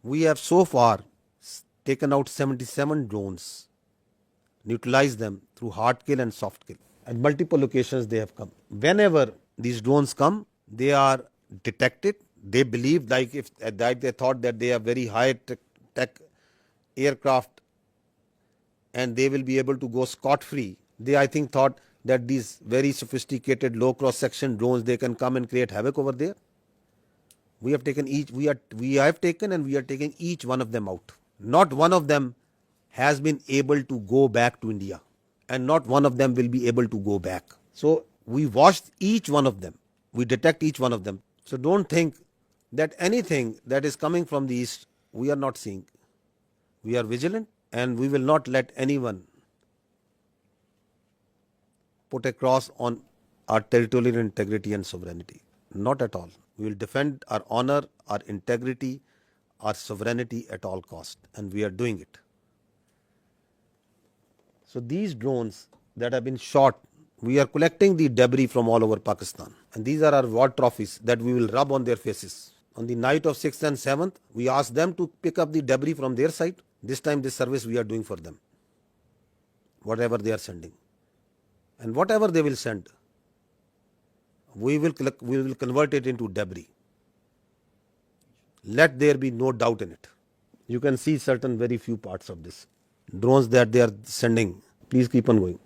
We have so far taken out 77 drones, neutralized them through hard kill and soft kill. At multiple locations they have come. Whenever these drones come, they are detected. They believe, like if they thought that they are very high tech aircraft and they will be able to go scot-free. They, I think, thought that these very sophisticated low cross-section drones, they can come and create havoc over there. We have taken we are taking each one of them out. Not one of them has been able to go back to India, and not one of them will be able to go back. So we watched each one of them. We detect each one of them. So don't think that anything that is coming from the east, we are not seeing. We are vigilant, and we will not let anyone put a cross on our territorial integrity and sovereignty. Not at all. We will defend our honor, our integrity, our sovereignty at all cost, and we are doing it. So these drones that have been shot, we are collecting the debris from all over Pakistan, and these are our war trophies that we will rub on their faces. On the night of 6th and 7th, we asked them to pick up the debris from their side. This time this service we are doing for them, whatever they are sending. And whatever they will send, we will convert it into debris. Let there be no doubt in it. You can see certain very few parts of this. Drones that they are sending, please keep on going.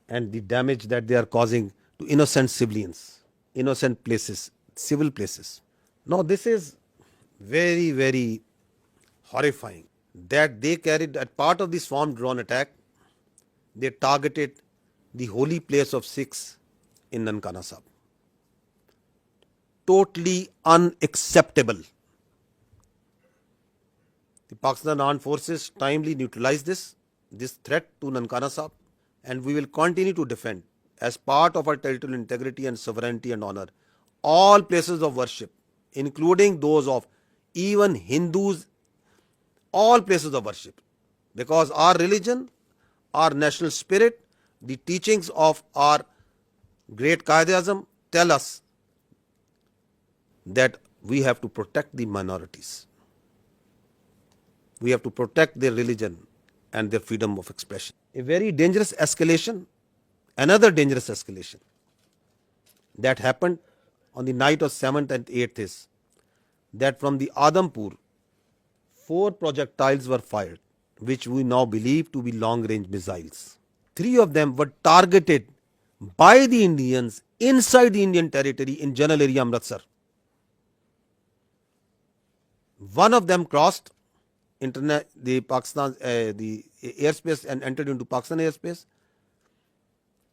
And the damage that they are causing to innocent civilians, innocent places, civil places. Now this is very, very horrifying that they carried, as part of the swarm drone attack, they targeted the holy place of Sikhs in Nankana Sahib. Totally unacceptable. The Pakistan Armed Forces timely neutralized this threat to Nankana Sahib, and we will continue to defend, as part of our territorial integrity and sovereignty and honor, all places of worship, including those of even Hindus, all places of worship. Because our religion, our national spirit, the teachings of our great Qaid-e-Azam tell us that we have to protect the minorities. We have to protect their religion and their freedom of expression. A very dangerous escalation, another dangerous escalation that happened on the night of 7th and 8th is that from the Adampur, 4 projectiles were fired, which we now believe to be long-range missiles. 3 of them were targeted by the Indians inside the Indian territory in general area Amritsar. One of them crossed the Pakistan the airspace and entered into Pakistan airspace,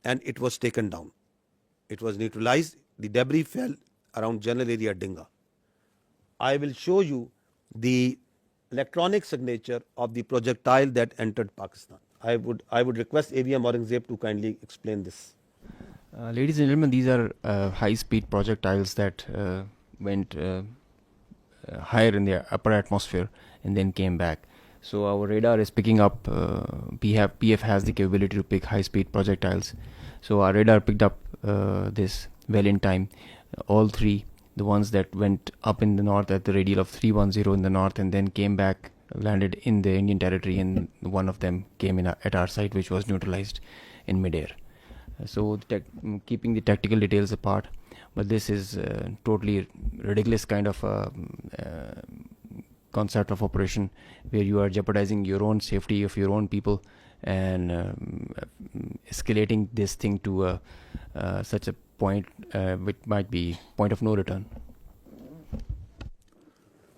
and it was taken down. It was neutralized. The debris fell around general area Dinga. I will show you the electronic signature of the projectile that entered Pakistan. I would request AVM Aurangzeb to kindly explain this. Ladies and gentlemen, these are high-speed projectiles that went higher in the upper atmosphere and then came back. So our radar is picking up, PF has the capability to pick high-speed projectiles. So our radar picked up this well in time. All 3, the ones that went up in the north at the radial of 310 in the north and then came back, landed in the Indian territory, and one of them came in at our site, which was neutralized in midair. So keeping the tactical details apart, but this is totally ridiculous kind of concept of operation where you are jeopardizing your own safety of your own people and escalating this thing to such a point which might be point of no return.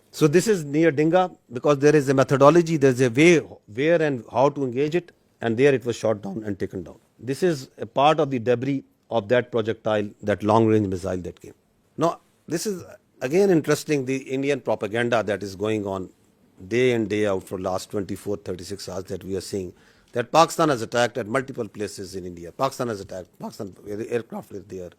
So this is near Dinga because there is a methodology, there is a way where and how to engage it, and there it was shot down and taken down. This is a part of the debris of that projectile, that long-range missile that came. Now, this is again interesting, the Indian propaganda that is going on day in, day out for last 24, 36 hours that we are seeing, that Pakistan has attacked at multiple places in India. Pakistan has attacked, Pakistan aircraft is there,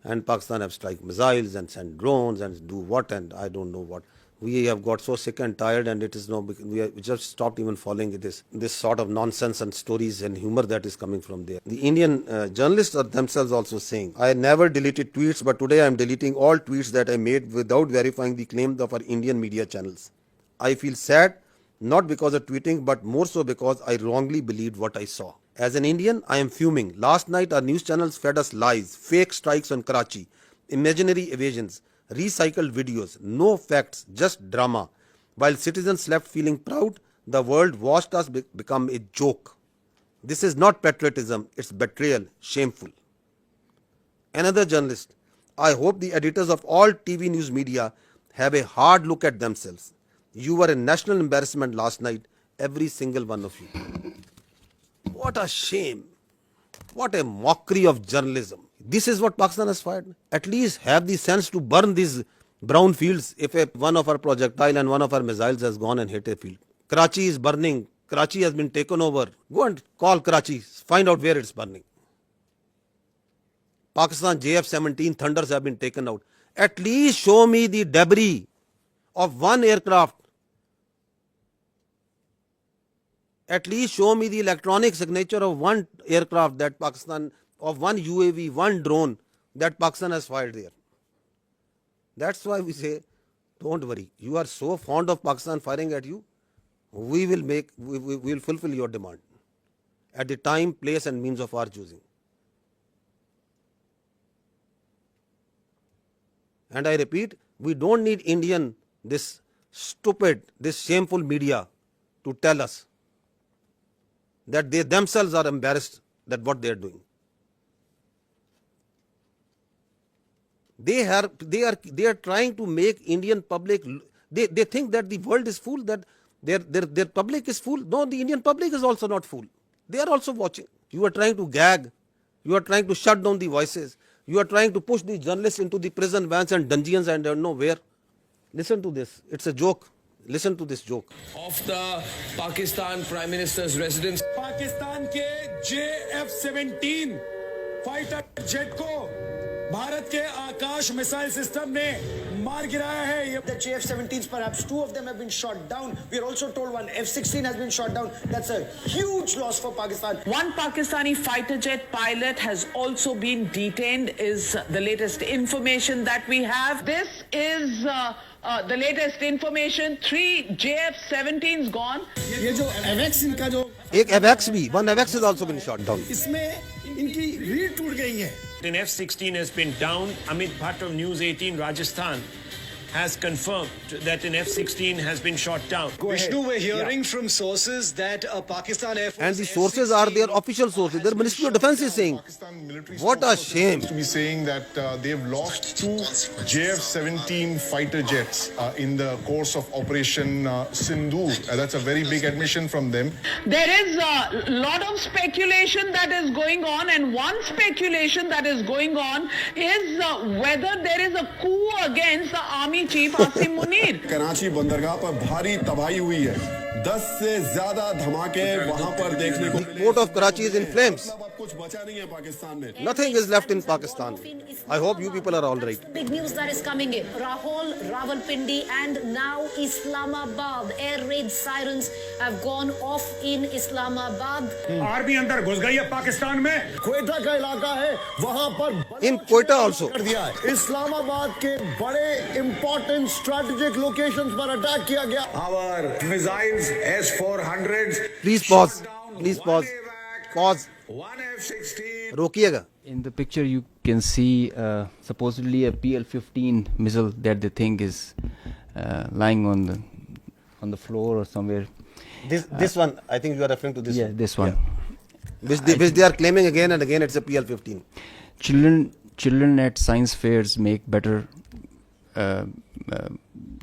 and Pakistan have strike missiles and sent drones and do what and I don't know what. We have got so sick and tired, and it is no, we just stopped even following this sort of nonsense and stories and humor that is coming from there. The Indian journalists are themselves also saying, I never deleted tweets, but today I am deleting all tweets that I made without verifying the claims of our Indian media channels. I feel sad, not because of tweeting, but more so because I wrongly believed what I saw. As an Indian, I am fuming. Last night our news channels fed us lies, fake strikes on Karachi, imaginary evasions, recycled videos, no facts, just drama. While citizens slept feeling proud, the world watched us become a joke. This is not patriotism, it's betrayal, shameful. Another journalist, I hope the editors of all TV news media have a hard look at themselves. You were a national embarrassment last night, every single one of you. What a shame. What a mockery of journalism. This is what Pakistan has fired. At least have the sense to burn these brown fields if one of our projectile and one of our missiles has gone and hit a field. Karachi is burning. Karachi has been taken over. Go and call Karachi. Find out where it's burning. Pakistan JF-17 Thunders have been taken out. At least show me the debris of one aircraft. At least show me the electronic signature of one aircraft that Pakistan, of one UAV, one drone that Pakistan has fired there. That's why we say, don't worry. You are so fond of Pakistan firing at you, we will fulfill your demand at the time, place and means of our choosing. And I repeat, we don't need this stupid, this shameful media to tell us that they themselves are embarrassed that what they are doing. They are trying to make Indian public, they think that the world is fool, that their public is fool. No, the Indian public is also not fool. They are also watching. You are trying to gag. You are trying to shut down the voices. You are trying to push the journalists into the prison vans and dungeons and I don't know where. Listen to this. It's a joke. Listen to this joke. Of the Pakistan Prime Minister's residence. Pakistan के JF-17 fighter jet को भारत के आकाश missile system ने मार गिराया है. The JF-17s, perhaps 2 of them have been shot down. We are also told one F-16 has been shot down. That's a huge loss for Pakistan. One Pakistani fighter jet pilot has also been detained, is the latest information that we have. This is the latest information. 3 JF-17s gone. ये जो AVAX इनका जो एक AVAX भी, one AVAX has also been shot down. इसमें इनकी रीढ़ टूट गई है. An F-16 has been down. Amit Bhatt of News 18 Rajasthan has confirmed that an F-16 has been shot down. Vishnu, we're hearing from sources that Pakistan Air Force And the sources are their official sources. Their Ministry of Defense is saying, what a shame. To be saying that they've lost 2 JF-17 fighter jets in the course of Operation Sindoor. That's a very big admission from them. There is a lot of speculation that is going on, and one speculation that is going on is whether there is a coup against the Army Chief Asim Munir. Karachi बंदरगाह पर भारी तबाही हुई है 10 से ज्यादा धमाके वहां पर देखने को The port of Karachi is in flames. अब कुछ बचा नहीं है पाकिस्तान में Nothing is left in Pakistan. I hope you people are all right. Big news that is coming in. Rahul, Rawalpindi and now Islamabad. Air raid sirens have gone off in Islamabad. Army अंदर घुस गई है पाकिस्तान में क्वेटा का इलाका है वहां पर In Quetta also. कर दिया है इस्लामाबाद के बड़े इंपॉर्टेंट स्ट्रेटेजिक लोकेशंस पर अटैक किया गया Our missiles S-400s. Please pause. Please pause. Pause. One F-16. रोकिएगा. In the picture, you can see supposedly a PL-15 missile that they think is lying on the floor or somewhere. This one, I think you are referring to this. Yeah, one. this one. Yeah. Which they are claiming again and again. It's a PL-15. Children at science fairs make better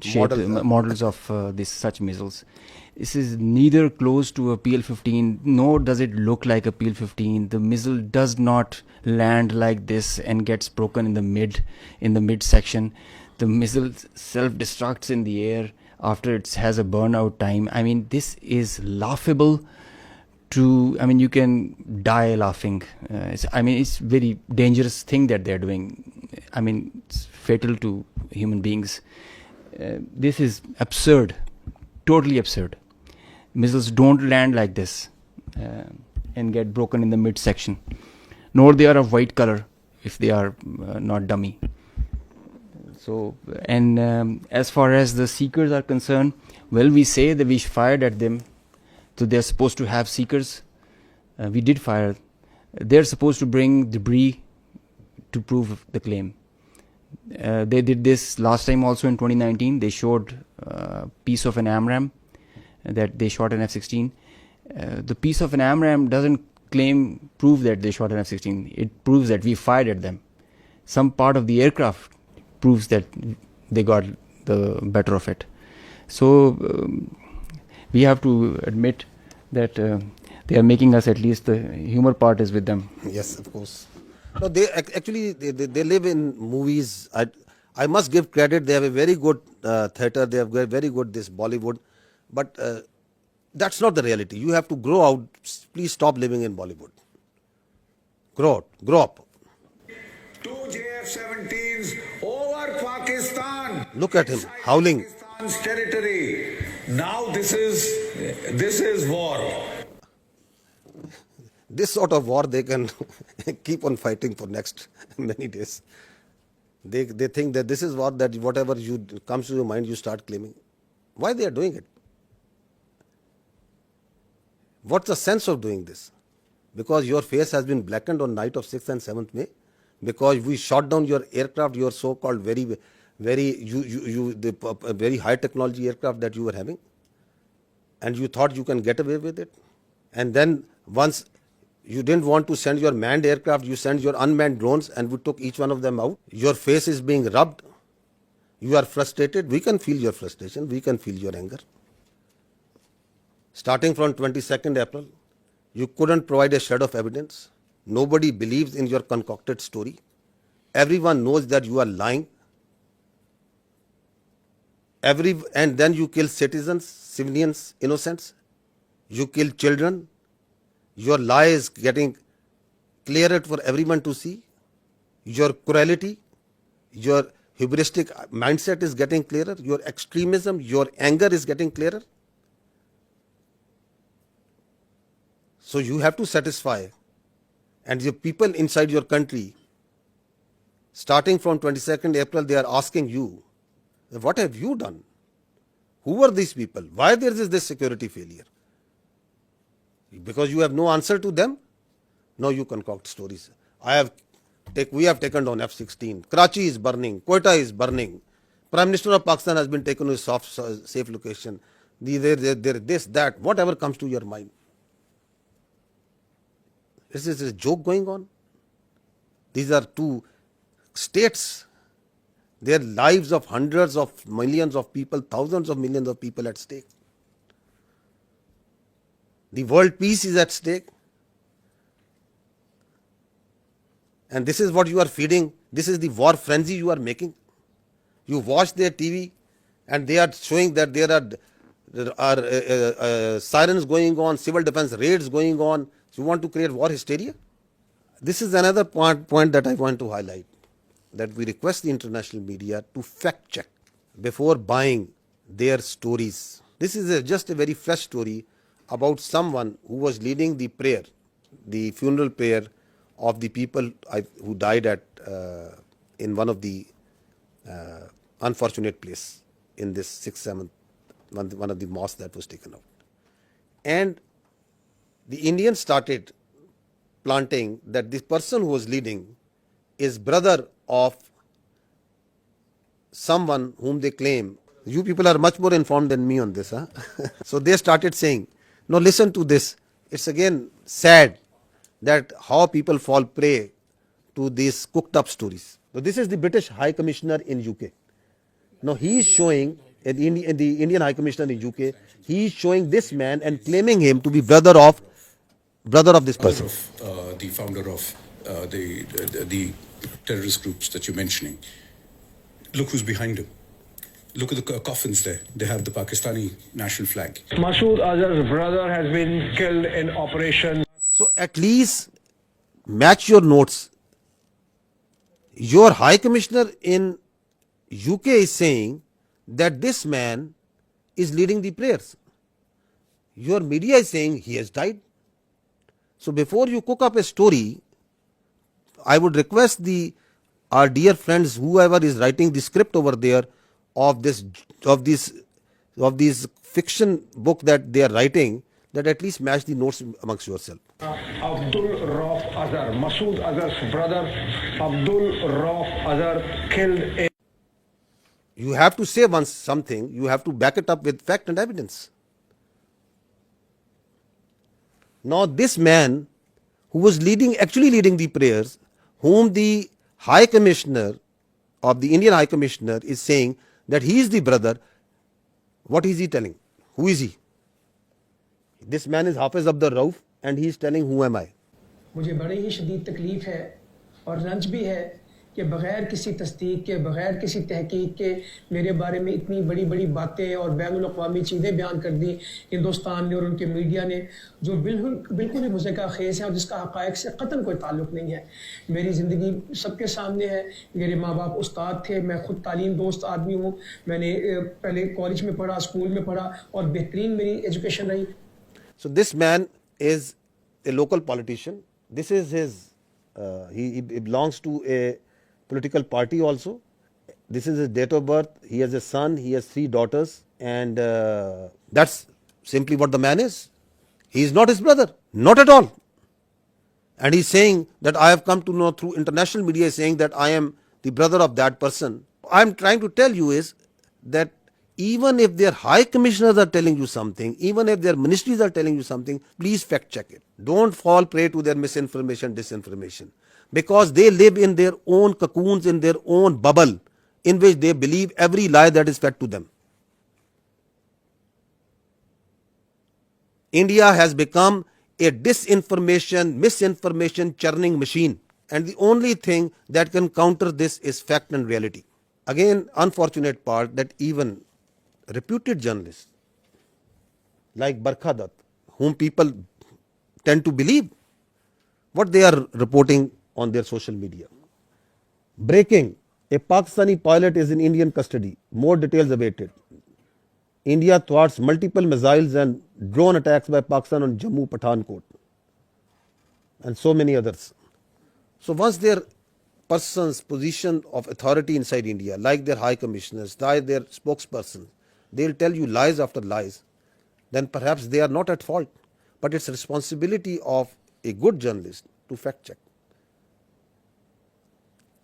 models of such missiles. This is neither close to a PL-15, nor does it look like a PL-15. The missile does not land like this and gets broken in the mid section. The missile self-destructs in the air after it has a burnout time. I mean, this is laughable. You can die laughing. It's very dangerous thing that they're doing. It's fatal to human beings. This is absurd, totally absurd. Missiles don't land like this and get broken in the midsection, nor they are of white color if they are not dummy. So, and as far as the seekers are concerned, well, we say that we fired at them, so they're supposed to have seekers. We did fire. They're supposed to bring debris to prove the claim. They did this last time also in 2019. They showed a piece of an AMRAAM that they shot an F-16. The piece of an AMRAAM doesn't prove that they shot an F-16. It proves that we fired at them. Some part of the aircraft proves that they got the better of it. So we have to admit that they are making us, at least the humor part is with them. Yes, of course. No, they actually live in movies. I must give credit. They have a very good theatre. They have very good this Bollywood. But that's not the reality. You have to grow out. Please stop living in Bollywood. Grow up. 2 JF-17s over Pakistan. Look at him howling. Pakistan's territory. Now this is war. This sort of war they can keep on fighting for next many days. They think that this is war, that whatever comes to your mind you start claiming. Why they are doing it? What's the sense of doing this? Because your face has been blackened on night of 6th and 7th May. Because we shot down your aircraft, your so-called very high technology aircraft that you were having, and you thought you can get away with it. And then once you didn't want to send your manned aircraft, you sent your unmanned drones, and we took each one of them out. Your face is being rubbed. You are frustrated. We can feel your frustration. We can feel your anger. Starting from 22nd April, you couldn't provide a shred of evidence. Nobody believes in your concocted story. Everyone knows that you are lying. And then you kill citizens, civilians, innocents. You kill children. Your lie is getting clearer for everyone to see. Your cruelty, your hubristic mindset is getting clearer. Your extremism, your anger is getting clearer. So you have to satisfy. And the people inside your country, starting from 22nd April, they are asking you, what have you done? Who are these people? Why there is this security failure? Because you have no answer to them? No, you concoct stories. We have taken down F-16. Karachi is burning. Quetta is burning. Prime Minister of Pakistan has been taken to a safe location. This, that, whatever comes to your mind. Is this a joke going on? These are two states. Their lives of hundreds of millions of people, thousands of millions of people at stake. The world peace is at stake. And this is what you are feeding. This is the war frenzy you are making. You watch their TV and they are showing that there are sirens going on, civil defense raids going on. You want to create war hysteria? This is another point that I want to highlight, that we request the international media to fact check before buying their stories. This is just a very fresh story about someone who was leading the prayer, the funeral prayer of the people who died in one of the unfortunate place in this 6th, 7th, one of the mosques that was taken out. And the Indians started planting that this person who was leading is brother of someone whom they claim. You people are much more informed than me on this. Huh? So they started saying, no, listen to this. It's again sad that how people fall prey to these cooked up stories. So this is the British High Commissioner in UK. Now he is showing, the Indian High Commissioner in UK, he is showing this man and claiming him to be brother of this person. The founder of the terrorist groups that you're mentioning. Look who's behind him. Look at the coffins there. They have the Pakistani national flag. Masood Azhar's brother has been killed in operation. So at least match your notes. Your High Commissioner in UK is saying that this man is leading the prayers. Your media is saying he has died. So before you cook up a story, I would request our dear friends, whoever is writing the script over there of this fiction book that they are writing, that at least match the notes amongst yourself. Abdul Rauf Azhar, Masood Azhar's brother, Abdul Rauf Azhar killed in. You have to say once something, you have to back it up with fact and evidence. Now this man who was actually leading the prayers, whom the High Commissioner of the Indian High Commissioner is saying that he is the brother, what is he telling? Who is he? This man is Hafiz Abdul Rauf and he is telling who am I? मुझे बड़ी ही शदीद तकलीफ है और रंज भी है कि बग़ैर किसी तस्दीक के, बग़ैर किसी तहकीक के मेरे बारे में इतनी बड़ी बड़ी बातें और बैनुल-अक़वामी चीज़ें बयान कर दी हिंदुस्तान ने और उनके मीडिया ने, जो बिल्कुल ही मुज़क्का ख़ेज़ है और जिसका हक़ाइक़ से क़तन कोई ताल्लुक़ नहीं है। मेरी ज़िंदगी सबके सामने है। मेरे माँ बाप उस्ताद थे, मैं ख़ुद तालीम दोस्त आदमी हूँ। मैंने पहले कॉलेज में पढ़ा, स्कूल में पढ़ा और बेहतरीन मेरी एजुकेशन रही। So this man is a local politician. This is his, he belongs to a political party also. This is his date of birth. He has a son, he has 3 daughters, and that's simply what the man is. He is not his brother, not at all. And he's saying that I have come to know through international media, saying that I am the brother of that person. I'm trying to tell you is that even if their high commissioners are telling you something, even if their ministries are telling you something, please fact check it. Don't fall prey to their misinformation, disinformation. Because they live in their own cocoons, in their own bubble, in which they believe every lie that is fed to them. India has become a disinformation, misinformation churning machine. And the only thing that can counter this is fact and reality. Again, unfortunate part that even reputed journalists like Barkha Dutt, whom people tend to believe what they are reporting on their social media. Breaking: a Pakistani pilot is in Indian custody. More details awaited. India thwarts multiple missiles and drone attacks by Pakistan on Jammu, Pathankot, and so many others. So once their person's position of authority inside India, like their high commissioners, like their spokespersons, they'll tell you lies after lies, then perhaps they are not at fault. But it's responsibility of a good journalist to fact check.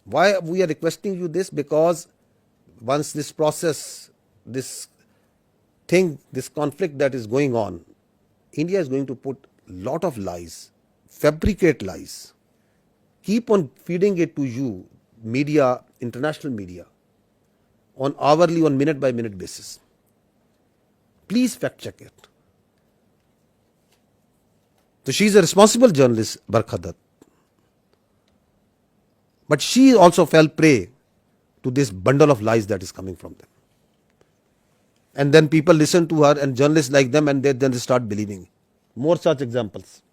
Why we are requesting you this? Because once this process, this thing, this conflict that is going on, India is going to put lot of lies, fabricate lies, keep on feeding it to you, media, international media, on hourly, on minute by minute basis. Please fact check it. So she is a responsible journalist, Barkha Dutt. But she also fell prey to this bundle of lies that is coming from them. And then people listen to her and journalists like them, and then they start believing. More such examples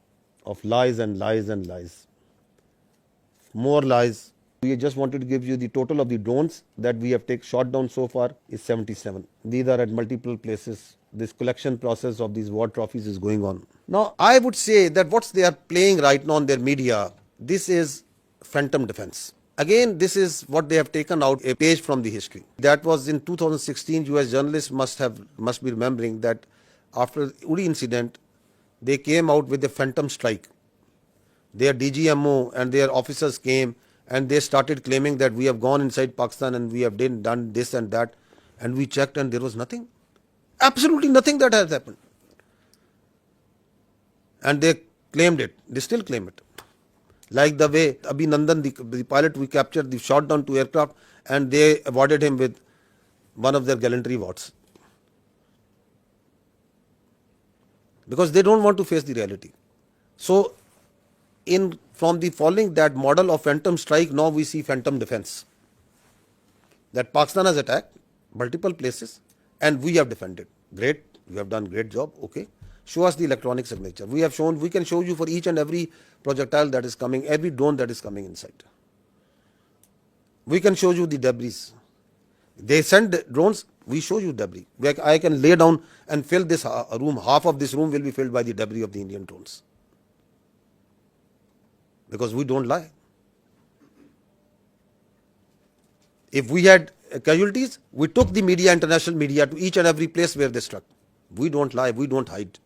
of lies and lies and lies. More lies. We just wanted to give you the total of the drones that we have shot down so far is 77. These are at multiple places. This collection process of these war trophies is going on. Now, I would say that what they are playing right now on their media, this is phantom defense. Again, this is what they have taken out a page from the history. That was in 2016. US journalists must be remembering that after Uri incident, they came out with a phantom strike. Their DGMO and their officers came and they started claiming that we have gone inside Pakistan and we have done this and that, and we checked and there was nothing. Absolutely nothing that has happened. And they claimed it. They still claim it. Like the way Abhinandan, the pilot we captured, they shot down 2 aircraft and they awarded him with one of their gallantry awards. Because they don't want to face the reality. So, from the following that model of phantom strike, now we see phantom defense. That Pakistan has attacked multiple places and we have defended. Great, we have done great job, okay. Show us the electronic signature. We can show you for each and every projectile that is coming, every drone that is coming inside. We can show you the debris. They send drones, we show you debris. I can lay down and fill this room, half of this room will be filled by the debris of the Indian drones. Because we don't lie. If we had casualties, we took the media, international media, to each and every place where they struck. We don't lie, we don't hide.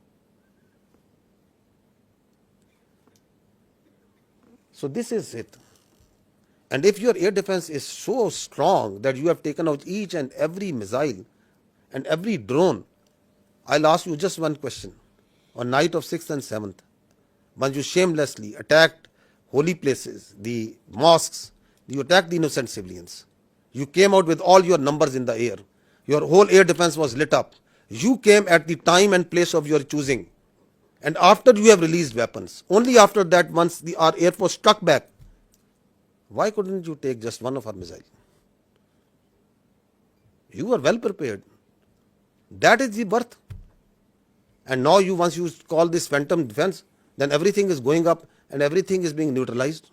So this is it. And if your air defense is so strong that you have taken out each and every missile and every drone, I'll ask you just one question. On night of 6th and 7th, when you shamelessly attacked holy places, the mosques, you attacked the innocent civilians. You came out with all your numbers in the air. Your whole air defense was lit up. You came at the time and place of your choosing. And after you have released weapons, only after that, once our Air Force struck back, why couldn't you take just one of our missiles? You were well prepared. That is the birth. And now once you call this phantom defense, then everything is going up and everything is being neutralized.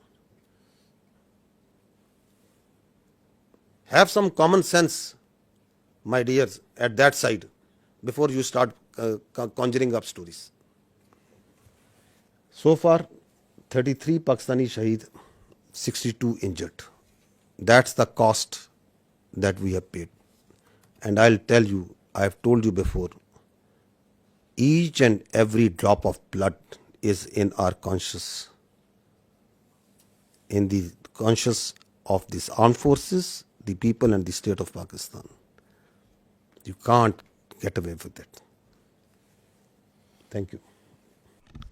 Have some common sense, my dears, at that side before you start conjuring up stories. So far, 33 Pakistani Shaheed, 62 injured. That's the cost that we have paid. And I'll tell you, I have told you before, each and every drop of blood is in our conscience, in the conscience of these armed forces, the people and the state of Pakistan. You can't get away with it. Thank you.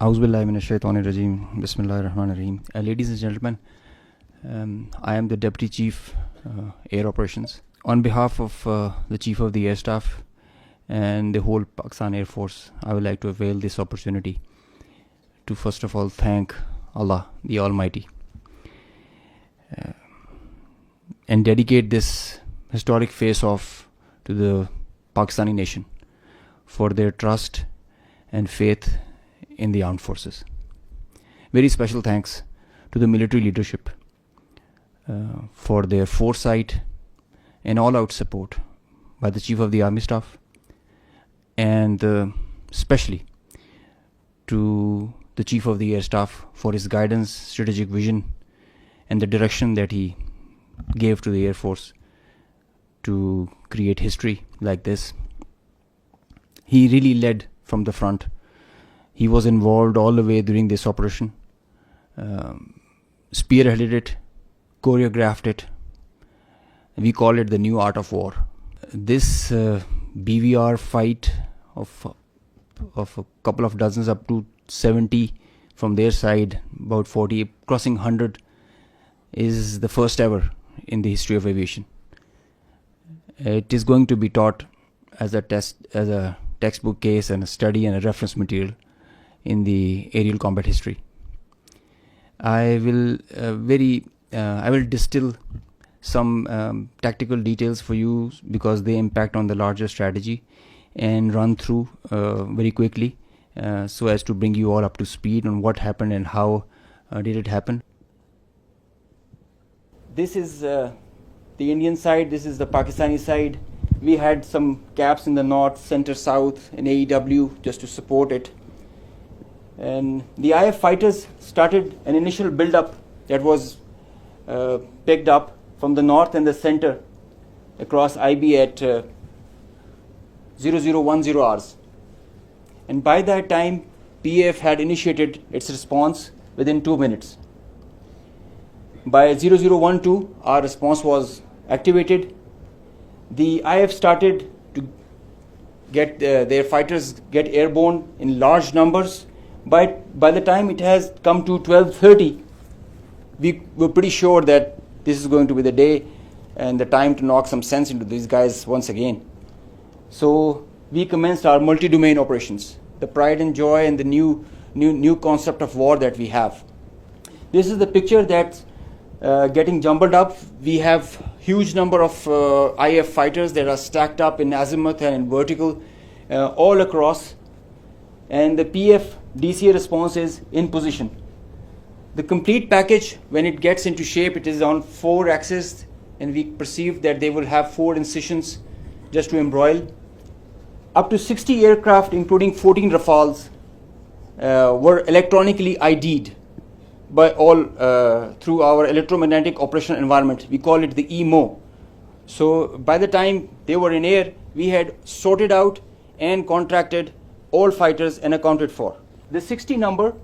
Auzubillahi minash shaitanir rajeem. Bismillahir Rahmanir Rahim. Ladies and gentlemen, I am the Deputy Chief Air Operations. On behalf of the Chief of the Air Staff and the whole Pakistan Air Force, I would like to avail this opportunity to first of all thank Allah, the Almighty, and dedicate this historic face-off to the Pakistani nation for their trust and faith in the armed forces. Very special thanks to the military leadership for their foresight and all-out support by the Chief of the Army Staff, and especially to the Chief of the Air Staff for his guidance, strategic vision, and the direction that he gave to the Air Force to create history like this. He really led from the front. He was involved all the way during this operation, spearheaded it, choreographed it, We call it the new art of war. This BVR fight of a couple of dozens up to 70 from their side, about 40, crossing 100, is the first ever in the history of aviation. It is going to be taught as a textbook case and a study and a reference material in the aerial combat history. I will distill some tactical details for you because they impact on the larger strategy, and run through very quickly so as to bring you all up to speed on what happened and how did it happen. This is the Indian side, this is the Pakistani side. We had some gaps in the north, center, south, and AEW just to support it. And the IF fighters started an initial build-up that was picked up from the north and the center across IB at 0010 hours. And by that time, PAF had initiated its response within 2 minutes. By 0012, our response was activated. The IF started to get their fighters get airborne in large numbers. By the time it has come to 12:30, we were pretty sure that this is going to be the day and the time to knock some sense into these guys once again. So we commenced our multi-domain operations, the pride and joy and the new concept of war that we have. This is the picture that's getting jumbled up. We have huge number of IF fighters that are stacked up in azimuth and in vertical all across, and the PF DCA response is in position. The complete package, when it gets into shape, it is on 4 axes, and we perceive that they will have 4 incisions just to embroil. Up to 60 aircraft, including 14 Rafales, were electronically ID'd by all through our electromagnetic operational environment. We call it the EMO. So by the time they were in air, we had sorted out and contracted all fighters and accounted for. The 60 number,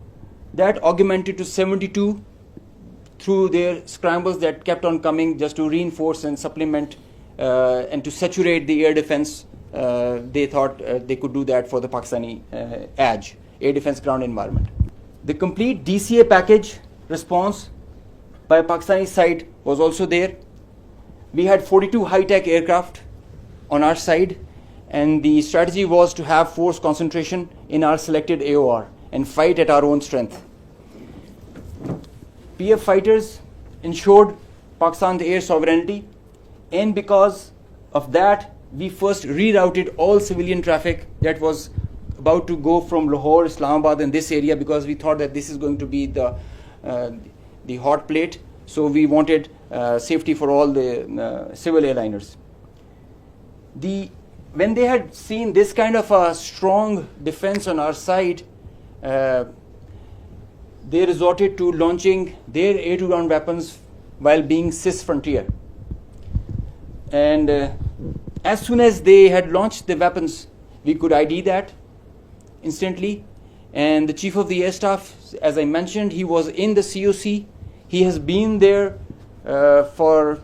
that augmented to 72 through their scrambles that kept on coming just to reinforce and supplement and to saturate the air defense. They thought they could do that for the Pakistani ADG, air defense ground environment. The complete DCA package response by Pakistani side was also there. We had 42 high-tech aircraft on our side, and the strategy was to have force concentration in our selected AOR and fight at our own strength. PF fighters ensured Pakistan's air sovereignty, and because of that, we first rerouted all civilian traffic that was about to go from Lahore, Islamabad, and this area, because we thought that this is going to be the hot plate. So we wanted safety for all the civil airliners. When they had seen this kind of a strong defense on our side, they resorted to launching their air-to-ground weapons while being cis-frontier. And as soon as they had launched the weapons, we could ID that instantly. And the Chief of the Air Staff, as I mentioned, he was in the COC. He has been there for a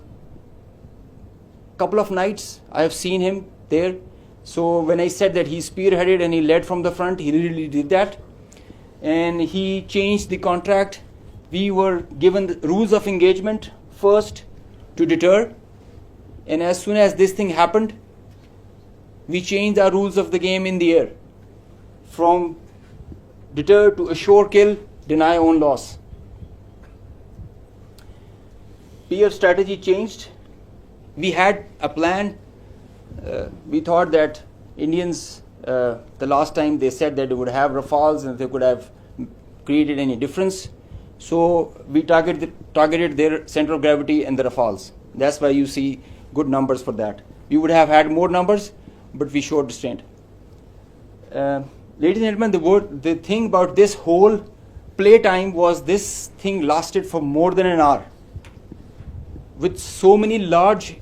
couple of nights. I have seen him there. So when I said that he spearheaded and he led from the front, he really did that. And he changed the contract. We were given the rules of engagement first to deter. And as soon as this thing happened, we changed our rules of the game in the air. From deter to assure kill, deny own loss. PF strategy changed. We had a plan. We thought that Indians, the last time they said that they would have Rafales and they could have created any difference. So we targeted their center of gravity and the Rafales. That's why you see good numbers for that. We would have had more numbers, but we showed restraint. Ladies and gentlemen, the thing about this whole playtime was this thing lasted for more than an hour. With so many large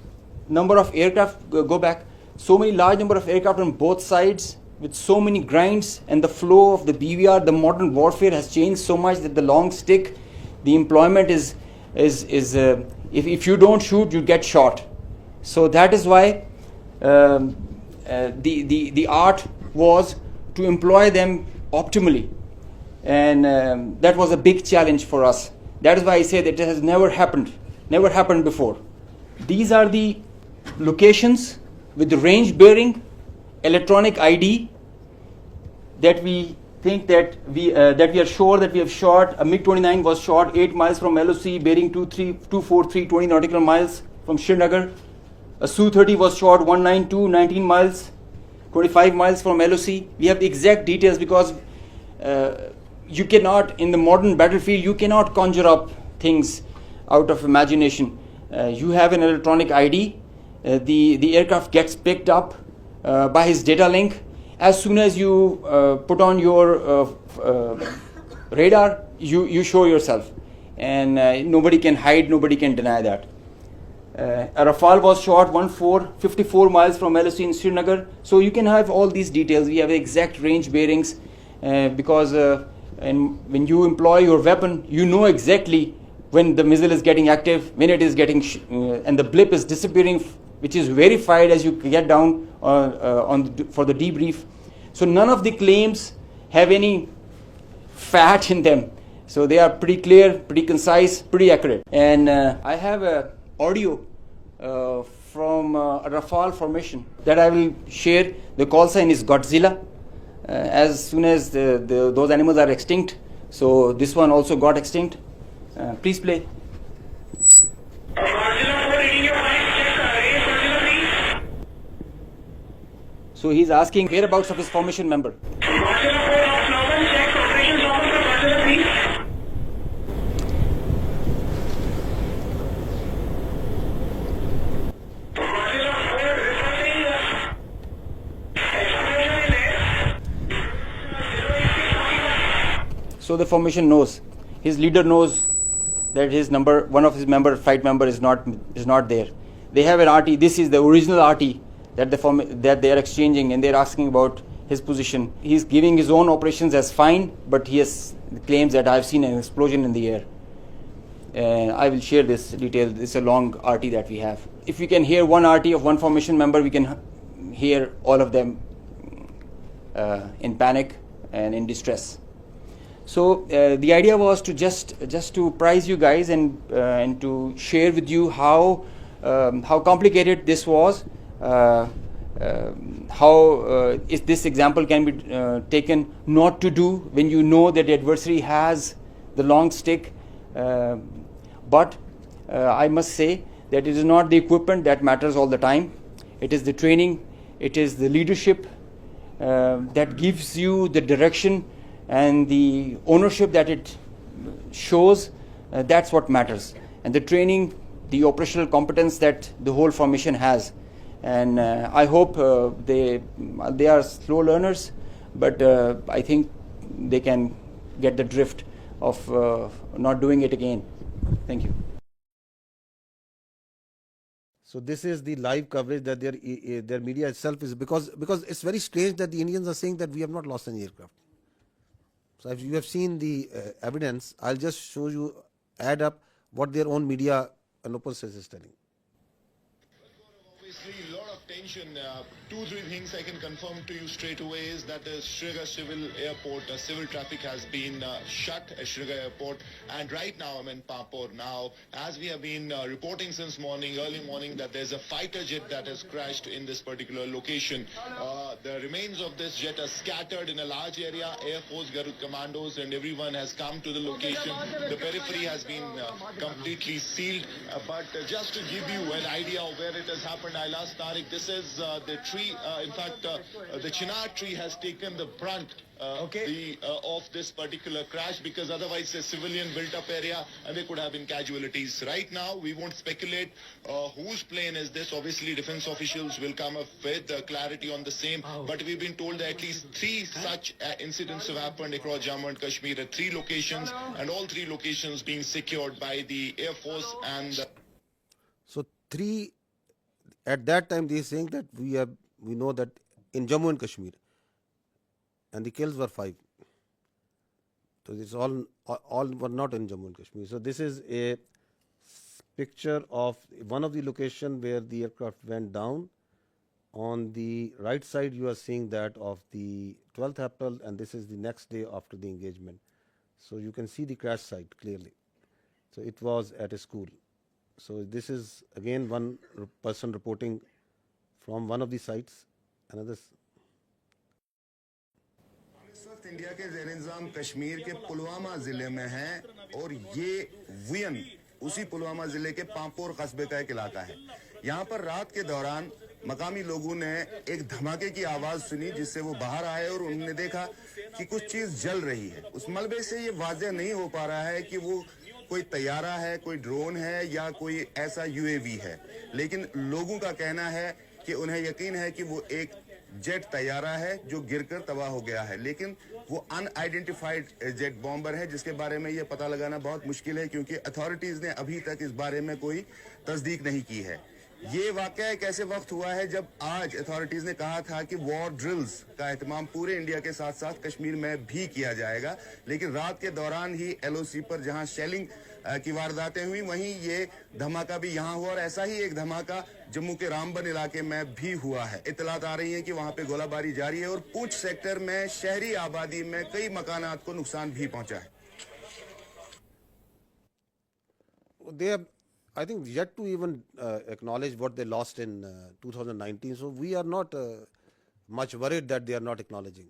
number of aircraft, so many large number of aircraft on both sides, with so many grinds, and the flow of the BVR, the modern warfare has changed so much that the long stick, the employment is if you don't shoot, you get shot. So that is why the art was to employ them optimally, and that was a big challenge for us. That is why I say that it has never happened before. These are the locations with the range bearing, electronic ID, that we think that we are sure that we have shot. A MiG-29 was shot 8 miles from LOC, bearing 243 nautical miles from Srinagar. A Su-30 was shot 192 19 miles, 25 miles from LOC. We have the exact details because you cannot, in the modern battlefield, you cannot conjure up things out of imagination. You have an electronic ID. The aircraft gets picked up by his data link. As soon as you put on your radar, you show yourself, and nobody can hide, nobody can deny that. A Rafale was shot 54 miles from LOC in Srinagar. So you can have all these details. We have exact range bearings because and when you employ your weapon, you know exactly when the missile is getting active, when it is getting and the blip is disappearing, which is verified as you get down for the debrief. So none of the claims have any fat in them. So they are pretty clear, pretty concise, pretty accurate. And I have a audio from a Rafale formation that I will share. The call sign is Godzilla. As soon as those animals are extinct, so this one also got extinct. Please play. So he's asking whereabouts of his formation member. So the formation knows, his leader knows that his number, one of his flight member is not there. They have an RT. This is the original RT that they are exchanging, and they are asking about his position. He's giving his own operations as fine, but he claims that I've seen an explosion in the air. And I will share this detail. It's a long RT that we have. If we can hear one RT of one formation member, we can hear all of them in panic and in distress. So the idea was to just to prize you guys and to share with you how complicated this was, how if this example can be taken not to do when you know that the adversary has the long stick. But I must say that it is not the equipment that matters all the time. It is the training, it is the leadership that gives you the direction and the ownership that it shows. That's what matters. And the training, the operational competence that the whole formation has. And I hope they are slow learners, but I think they can get the drift of not doing it again. Thank you. So this is the live coverage that their media itself is, because it's very strange that the Indians are saying that we have not lost any aircraft. So if you have seen the evidence, I'll just show you, add up what their own media and opposition is telling. Obviously, a lot of tension. 2-3 things I can confirm to you straight away is that the Srinagar Civil Airport, civil traffic has been shut at Srinagar Airport. And right now I'm in Papur. Now, as we have been reporting since early morning, that there's a fighter jet that has crashed in this particular location. The remains of this jet are scattered in a large area. Air Force, Garud commandos and everyone has come to the location. The periphery has been completely sealed. But just to give you an idea of where it has happened, I'll ask Tariq. This is the tree. In fact, the chinar tree has taken the brunt of this particular crash, because otherwise it's a civilian built-up area and there could have been casualties. Right now, we won't speculate whose plane is this. Obviously, defense officials will come up with clarity on the same. But we've been told that at least 3 such incidents have happened across Jammu and Kashmir at 3 locations, and all 3 locations being secured by the Air Force and. So 3. At that time, they are saying that we know that in Jammu and Kashmir, and the kills were 5. So this all were not in Jammu and Kashmir. So this is a picture of one of the location where the aircraft went down. On the right side, you are seeing that of the 12th April, and this is the next day after the engagement. So you can see the crash site clearly. So it was at a school. So this is again one person reporting from one of the sites. Another. इस वक्त India के ज़ेर इंतज़ाम कश्मीर के पुलवामा जिले में हैं और ये वियन उसी पुलवामा जिले के पांपोर कस्बे का एक इलाका है। यहाँ पर रात के दौरान मकामी लोगों ने एक धमाके की आवाज सुनी, जिससे वो बाहर आए और उन्होंने देखा कि कुछ चीज जल रही है। उस मलबे से ये वाज़ेह नहीं हो पा रहा है कि वो कोई तैयारा है, कोई ड्रोन है या कोई ऐसा यूएवी है, लेकिन लोगों का कहना है कि उन्हें यकीन है कि वो एक जेट तैयारा है जो गिरकर तबाह हो गया है, लेकिन वो अनआइडेंटिफाइड जेट बॉम्बर है जिसके बारे में ये पता लगाना बहुत मुश्किल है, क्योंकि अथॉरिटीज ने अभी तक इस बारे में कोई तस्दीक नहीं की है। ये वाकया एक ऐसे वक्त हुआ है जब आज अथॉरिटीज ने कहा था कि वॉर ड्रिल्स का एहतमाम पूरे इंडिया के साथ साथ कश्मीर में भी किया जाएगा, लेकिन रात के दौरान ही एलओसी पर जहां शेलिंग की वारदातें हुई, वहीं ये धमाका भी यहां हुआ और ऐसा ही एक धमाका जम्मू के रामबन इलाके में भी हुआ है। इत्तलात आ रही है कि वहां पे गोलाबारी जारी है और पूंछ सेक्टर में शहरी आबादी में कई मकानात को नुकसान भी पहुंचा है। I think yet to even acknowledge what they lost in 2019. So we are not much worried that they are not acknowledging.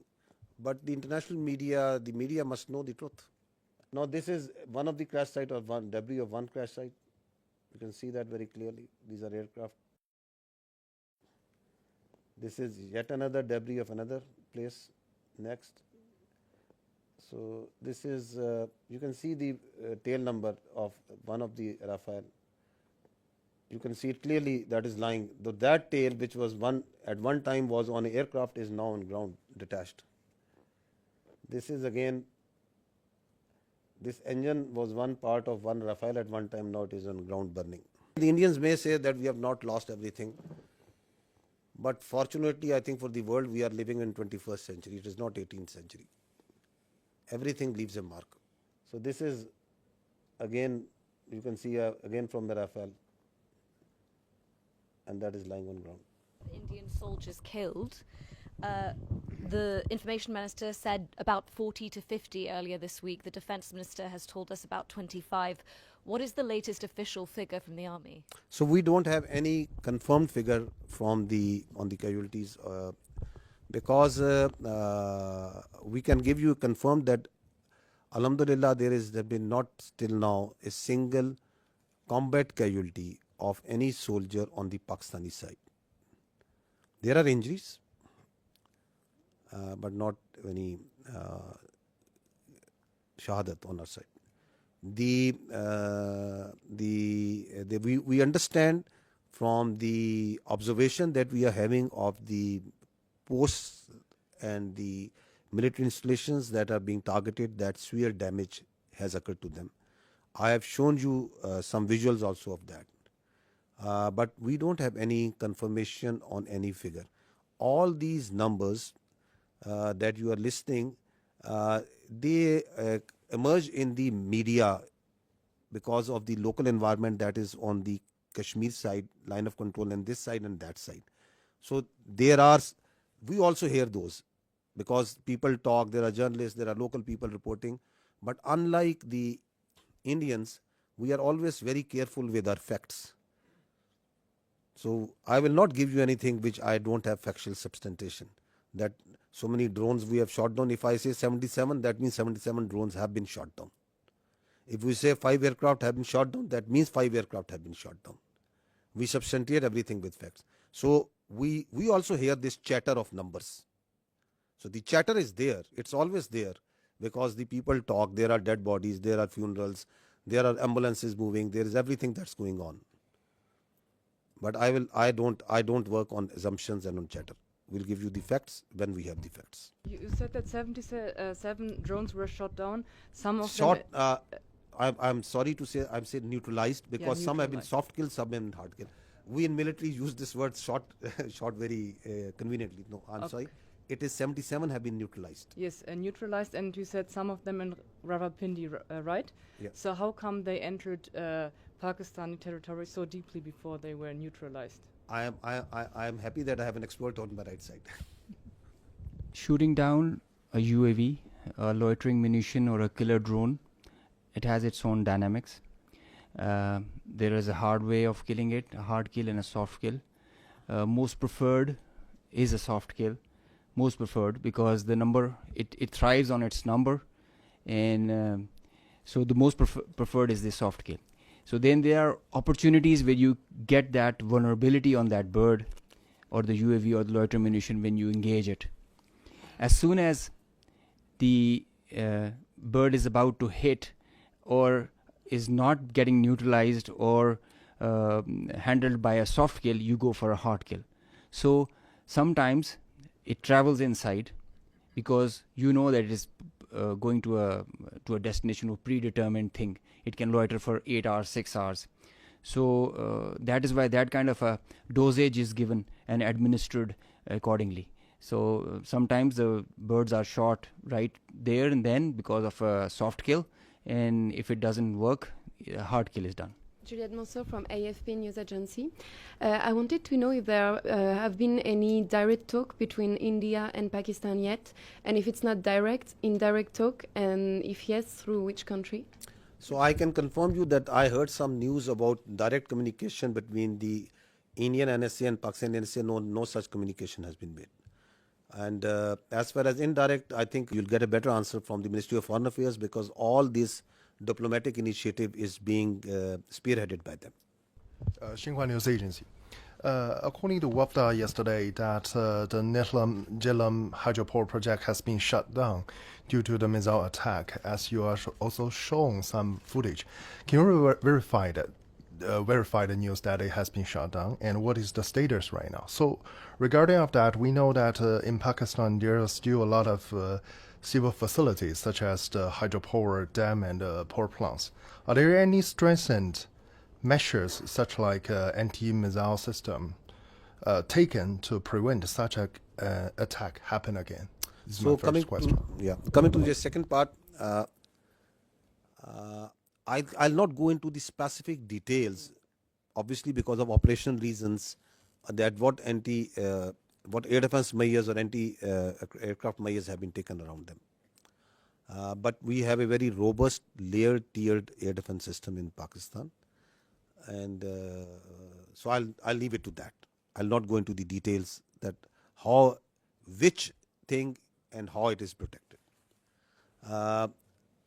But the international media, the media must know the truth. Now this is one of the crash site of one debris of one crash site. You can see that very clearly. These are aircraft. This is yet another debris of another place. Next. So this is, you can see the tail number of one of the Rafale. You can see it clearly that is lying. Though that tail, which was at one time was on an aircraft, is now on ground, detached. This is again, this engine was one part of one Rafale at one time, now it is on ground burning. The Indians may say that we have not lost everything, but fortunately I think for the world we are living in 21st century, it is not 18th century. Everything leaves a mark. So this is again, you can see again from the Rafale, and that is lying on ground. Indian soldiers killed. The information minister said about 40 to 50 earlier this week. The defense minister has told us about 25. What is the latest official figure from the army? So we don't have any confirmed figure from on the casualties, because we can give you confirmed that Alhamdulillah there has been not till now a single combat casualty of any soldier on the Pakistani side. There are injuries, but not any shahadat on our side. We understand from the observation that we are having of the posts and the military installations that are being targeted, that severe damage has occurred to them. I have shown you some visuals also of that. But we don't have any confirmation on any figure. All these numbers that you are listening, they emerge in the media because of the local environment that is on the Kashmir side, line of control, and this side and that side. So we also hear those because people talk, there are journalists, there are local people reporting. But unlike the Indians, we are always very careful with our facts. So I will not give you anything which I don't have factual substantiation. That so many drones we have shot down. If I say 77, that means 77 drones have been shot down. If we say 5 aircraft have been shot down, that means 5 aircraft have been shot down. We substantiate everything with facts. So we also hear this chatter of numbers. So the chatter is there. It's always there because the people talk. There are dead bodies. There are funerals. There are ambulances moving. There is everything that's going on. But I don't work on assumptions and on chatter. We'll give you the facts when we have the facts. You said that 77 drones were shot down. Some of them. I'm sorry to say, I'm saying neutralized because some have been soft killed, some have been hard killed. We in military use this word shot very conveniently. No, I'm sorry. It is 77 have been neutralized. Yes, neutralized, and you said some of them in Rawalpindi, right? Yeah. So how come they entered Pakistani territory so deeply before they were neutralized? I am happy that I have an expert on my right side. Shooting down a UAV, a loitering munition, or a killer drone, it has its own dynamics. There is a hard way of killing it, a hard kill and a soft kill. Most preferred is a soft kill. Most preferred because the number, it thrives on its number, and so the most preferred is the soft kill. So then there are opportunities where you get that vulnerability on that bird or the UAV or the loiter munition when you engage it. As soon as the bird is about to hit or is not getting neutralized or handled by a soft kill, you go for a hard kill. So sometimes it travels inside because you know that it is going to a destination or predetermined thing. It can loiter for 8 hours, 6 hours. So that is why that kind of a dosage is given and administered accordingly. So sometimes the birds are shot right there and then because of a soft kill, and if it doesn't work, a hard kill is done. Juliette Monceau from AFP News Agency. I wanted to know if there have been any direct talk between India and Pakistan yet, and if it's not direct, indirect talk, and if yes, through which country? So I can confirm you that I heard some news about direct communication between the Indian NSA and Pakistan NSA. No such communication has been made. And as far as indirect, I think you'll get a better answer from the Ministry of Foreign Affairs because all this diplomatic initiative is being spearheaded by them. Xinhua News Agency. According to WAFDA yesterday, that the Netlam Jhelum hydroport project has been shut down due to the missile attack, as you are also shown some footage. Can you verify the news that it has been shut down, and what is the status right now? So regarding of that, we know that in Pakistan there are still a lot of civil facilities such as the hydropower dam and power plants. Are there any strengthened measures such like anti-missile system taken to prevent such a attack happen again? This is my first question. Coming to the second part, I'll not go into the specific details, obviously because of operational reasons, that what air defense measures or anti-aircraft measures have been taken around them. But we have a very robust layered tiered air defense system in Pakistan, and so I'll leave it to that. I'll not go into the details that which thing and how it is protected.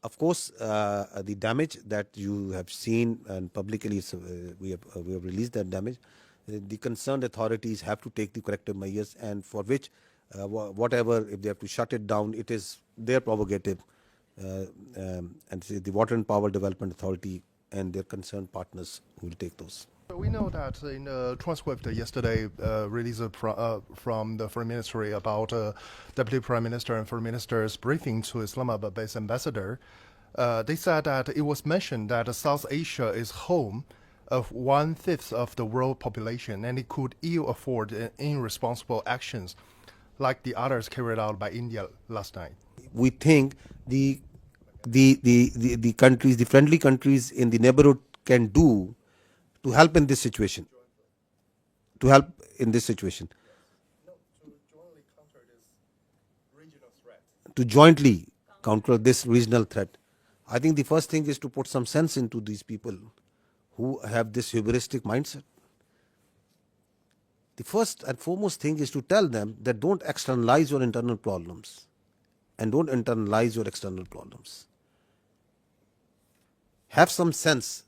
Of course, the damage that you have seen and publicly we have released that damage. The concerned authorities have to take the corrective measures, and for which whatever, if they have to shut it down, it is their prerogative, and the Water and Power Development Authority and their concerned partners will take those. We know that in the transcript yesterday released from the Foreign Ministry about Deputy Prime Minister and Foreign Minister's briefing to Islamabad-based ambassador, they said that it was mentioned that South Asia is home of 1/5 of the world population, and it could ill afford irresponsible actions like the others carried out by India last night. We think the countries, the friendly countries in the neighborhood can do to help in this situation. To jointly counter this regional threat. I think the first thing is to put some sense into these people who have this hubristic mindset. The first and foremost thing is to tell them that don't externalize your internal problems and don't internalize your external problems. Have some sense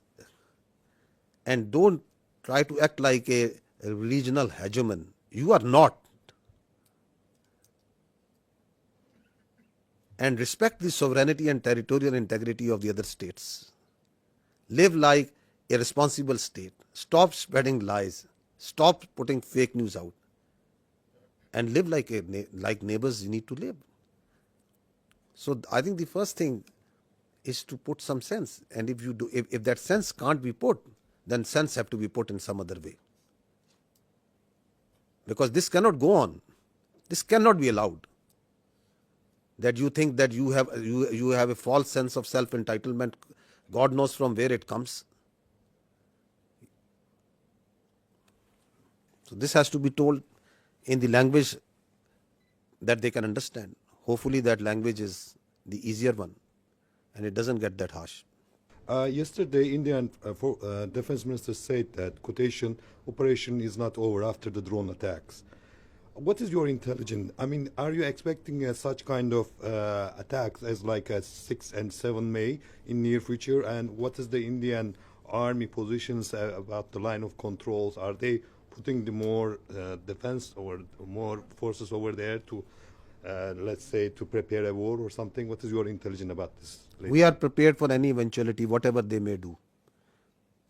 and don't try to act like a regional hegemon. You are not. And respect the sovereignty and territorial integrity of the other states. Live like a responsible state. Stop spreading lies. Stop putting fake news out. And live like neighbors you need to live. So I think the first thing is to put some sense. And if that sense can't be put, then sense have to be put in some other way. Because this cannot go on. This cannot be allowed. That you think that you have a false sense of self-entitlement, God knows from where it comes. So this has to be told in the language that they can understand. Hopefully that language is the easier one and it doesn't get that harsh. Yesterday, Indian Defense Minister said that quotation operation is not over after the drone attacks. What is your intelligence? I mean, are you expecting such kind of attacks as like a 6 and 7 May in near future? And what is the Indian army positions about the line of controls? Are they putting the more defense or more forces over there to, let's say, to prepare a war or something? What is your intelligence about this? We are prepared for any eventuality, whatever they may do.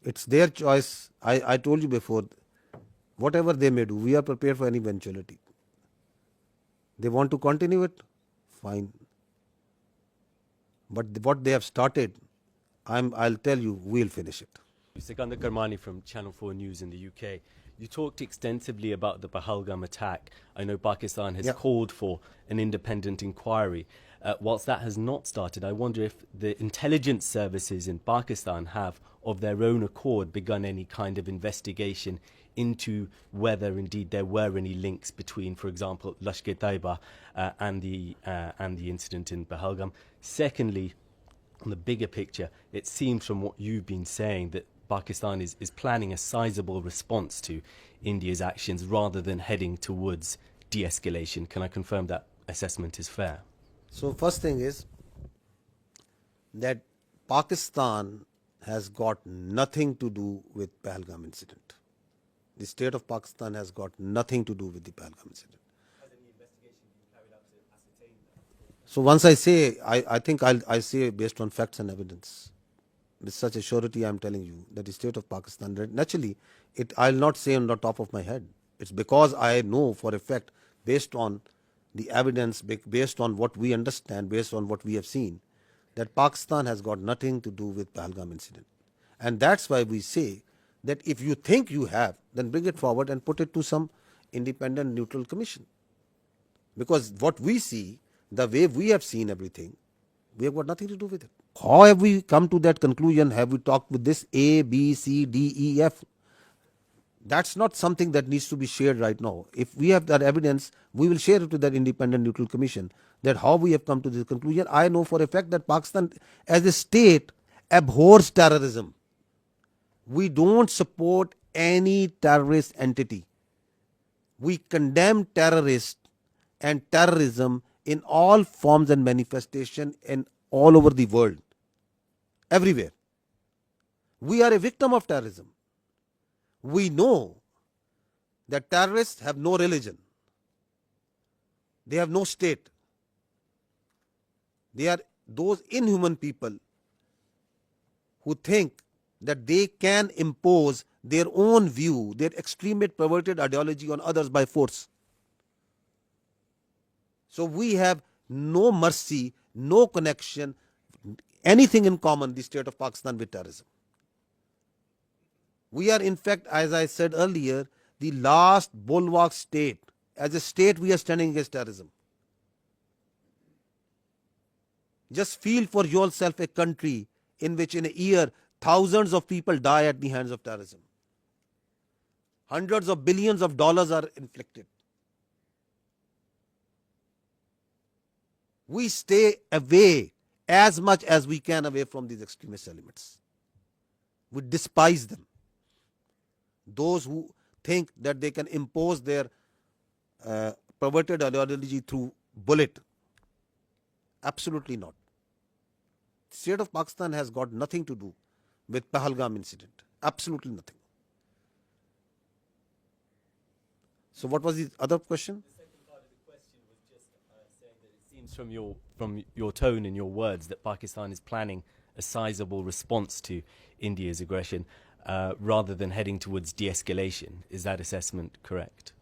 It's their choice. I told you before, whatever they may do, we are prepared for any eventuality. They want to continue it, fine. But what they have started, I'll tell you, we'll finish it. Sikandar Karmani from Channel 4 News in the UK. You talked extensively about the Pahalgam attack. I know Pakistan has called for an independent inquiry. Whilst that has not started, I wonder if the intelligence services in Pakistan have, of their own accord, begun any kind of investigation into whether indeed there were any links between, for example, Lashkar-e-Taiba and the incident in Pahalgam. Secondly, on the bigger picture, it seems from what you've been saying that Pakistan is planning a sizable response to India's actions rather than heading towards de-escalation. Can I confirm that assessment is fair? So first thing is that Pakistan has got nothing to do with Pahalgam incident. The state of Pakistan has got nothing to do with the Pahalgam incident. Has any investigation been carried out to ascertain that? So once I say, I think I say based on facts and evidence. With such a surety, I am telling you that the state of Pakistan, naturally, I'll not say on the top of my head. It's because I know for a fact, based on the evidence, based on what we understand, based on what we have seen, that Pakistan has got nothing to do with Pahalgam incident. And that's why we say that if you think you have, then bring it forward and put it to some independent neutral commission. Because what we see, the way we have seen everything, we have got nothing to do with it. How have we come to that conclusion? Have we talked with this A, B, C, D, E, F? That's not something that needs to be shared right now. If we have that evidence, we will share it to that independent neutral commission, that how we have come to this conclusion. I know for a fact that Pakistan as a state abhors terrorism. We don't support any terrorist entity. We condemn terrorists and terrorism in all forms and manifestation in all over the world, everywhere. We are a victim of terrorism. We know that terrorists have no religion. They have no state. They are those inhuman people who think that they can impose their own view, their extremist perverted ideology on others by force. So we have no mercy, no connection, anything in common, the state of Pakistan, with terrorism. We are, in fact, as I said earlier, the last bulwark state. As a state, we are standing against terrorism. Just feel for yourself a country in which in a year thousands of people die at the hands of terrorism. Hundreds of billions of dollars are inflicted. We stay away as much as we can away from these extremist elements. We despise them. Those who think that they can impose their perverted ideology through bullet. Absolutely not. The state of Pakistan has got nothing to do with Pahalgam incident. Absolutely nothing. So what was the other question? The second part of the question was just saying that it seems from your tone and your words that Pakistan is planning a sizable response to India's aggression rather than heading towards de-escalation. Is that assessment correct?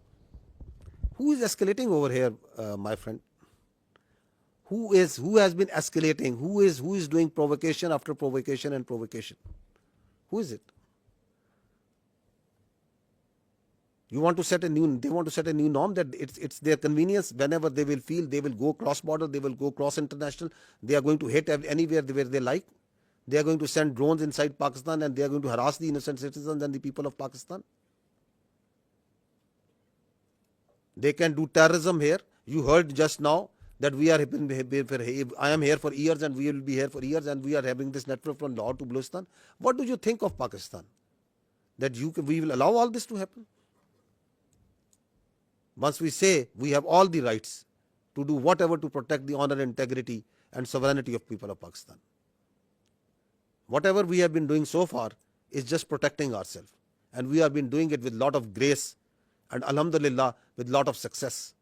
Who is escalating over here, my friend? Who has been escalating? Who is doing provocation after provocation and provocation? Who is it? They want to set a new norm that it's their convenience. Whenever they will feel, they will go cross border, they will go cross international. They are going to hit anywhere where they like. They are going to send drones inside Pakistan and they are going to harass the innocent citizens and the people of Pakistan. They can do terrorism here. You heard just now that I am here for years and we will be here for years and we are having this network from Lahore to Baluchistan. What do you think of Pakistan? That we will allow all this to happen? Once we say we have all the rights to do whatever to protect the honor, integrity and sovereignty of people of Pakistan. Whatever we have been doing so far is just protecting ourselves. And we have been doing it with lot of grace and alhamdulillah with lot of success.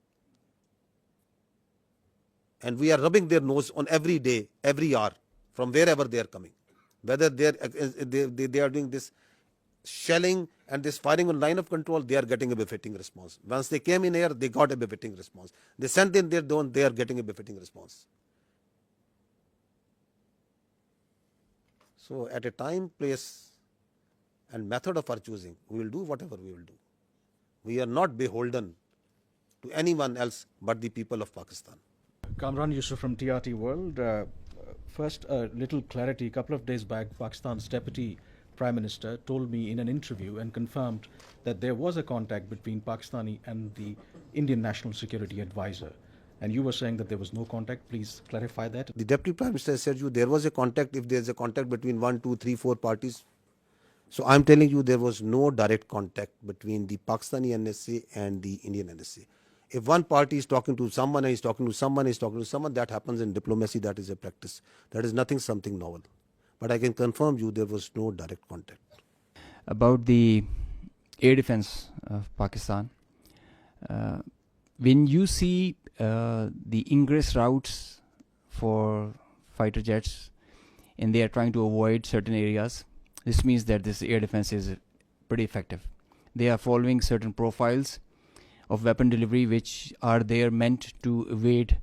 And we are rubbing their nose on every day, every hour, from wherever they are coming. Whether they are doing this shelling and this firing on line of control, they are getting a befitting response. Once they came in here, they got a befitting response. They sent in their drone, they are getting a befitting response. So at a time, place and method of our choosing, we will do whatever we will do. We are not beholden to anyone else but the people of Pakistan. Kamran Yusuf from TRT World. First, a little clarity. A couple of days back, Pakistan's Deputy Prime Minister told me in an interview and confirmed that there was a contact between Pakistani and the Indian National Security Advisor. And you were saying that there was no contact. Please clarify that. The Deputy Prime Minister said there was a contact if there is a contact between 1, 2, 3, 4 parties. So I'm telling you there was no direct contact between the Pakistani NSA and the Indian NSA. If one party is talking to someone and is talking to someone, that happens in diplomacy, that is a practice. That is something novel. But I can confirm you there was no direct contact. About the air defense of Pakistan, when you see the ingress routes for fighter jets and they are trying to avoid certain areas, this means that this air defense is pretty effective. They are following certain profiles of weapon delivery which are there meant to evade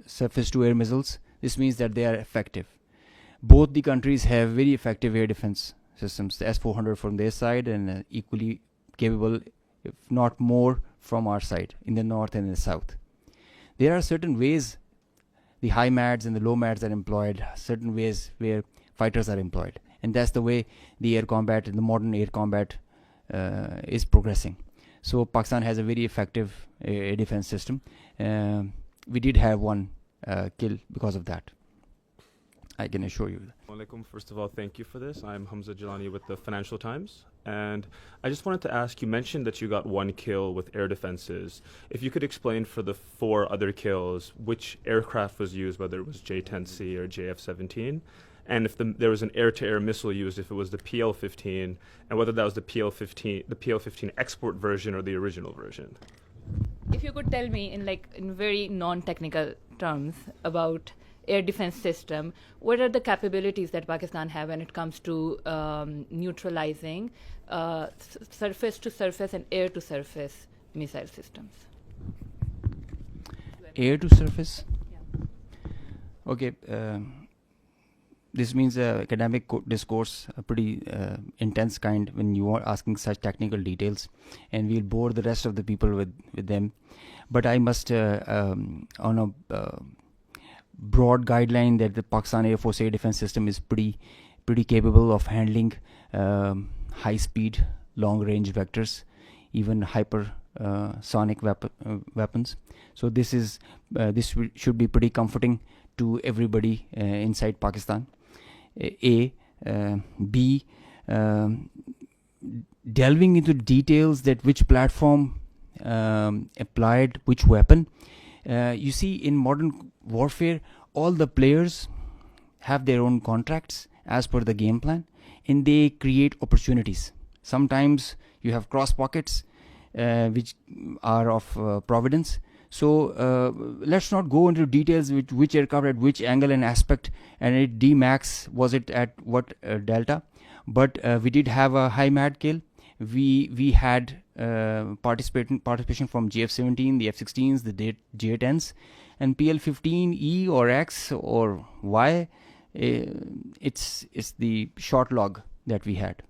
surface to air missiles. This means that they are effective. Both the countries have very effective air defense systems, the S-400 from their side and equally capable, if not more, from our side in the north and in the south. There are certain ways the high MADs and the low MADs are employed, certain ways where fighters are employed, and that's the way the air combat and the modern air combat is progressing. So Pakistan has a very effective air defense system. We did have one kill because of that, I can assure you. Alaikum. First of all, thank you for this. I'm Hamza Jalani with the Financial Times, and I just wanted to ask, you mentioned that you got one kill with air defenses. If you could explain for the 4 other kills which aircraft was used, whether it was J-10C or JF-17, and if there was an air-to-air missile used, if it was the PL-15, and whether that was the PL-15 export version or the original version. If you could tell me in very non-technical terms about air defense system, what are the capabilities that Pakistan have when it comes to neutralizing surface to surface and air to surface missile systems? Air to surface? Yeah. Okay. This means academic discourse, a pretty intense kind when you are asking such technical details, and we'll bore the rest of the people with them. But I must, on a broad guideline, that the Pakistan Air Force air defense system is pretty capable of handling high-speed, long-range vectors, even hypersonic weapons. So this should be pretty comforting to everybody inside Pakistan. B, delving into details that which platform applied which weapon. You see, in modern warfare, all the players have their own contracts as per the game plan, and they create opportunities. Sometimes you have cross pockets which are of providence. So let's not go into details with which aircraft at which angle and aspect, and it D-max was it at what delta. But we did have a high MAD kill. We had participation from JF-17, the F-16s, the J-10s, and PL-15E or X or Y. It's the short log that we had.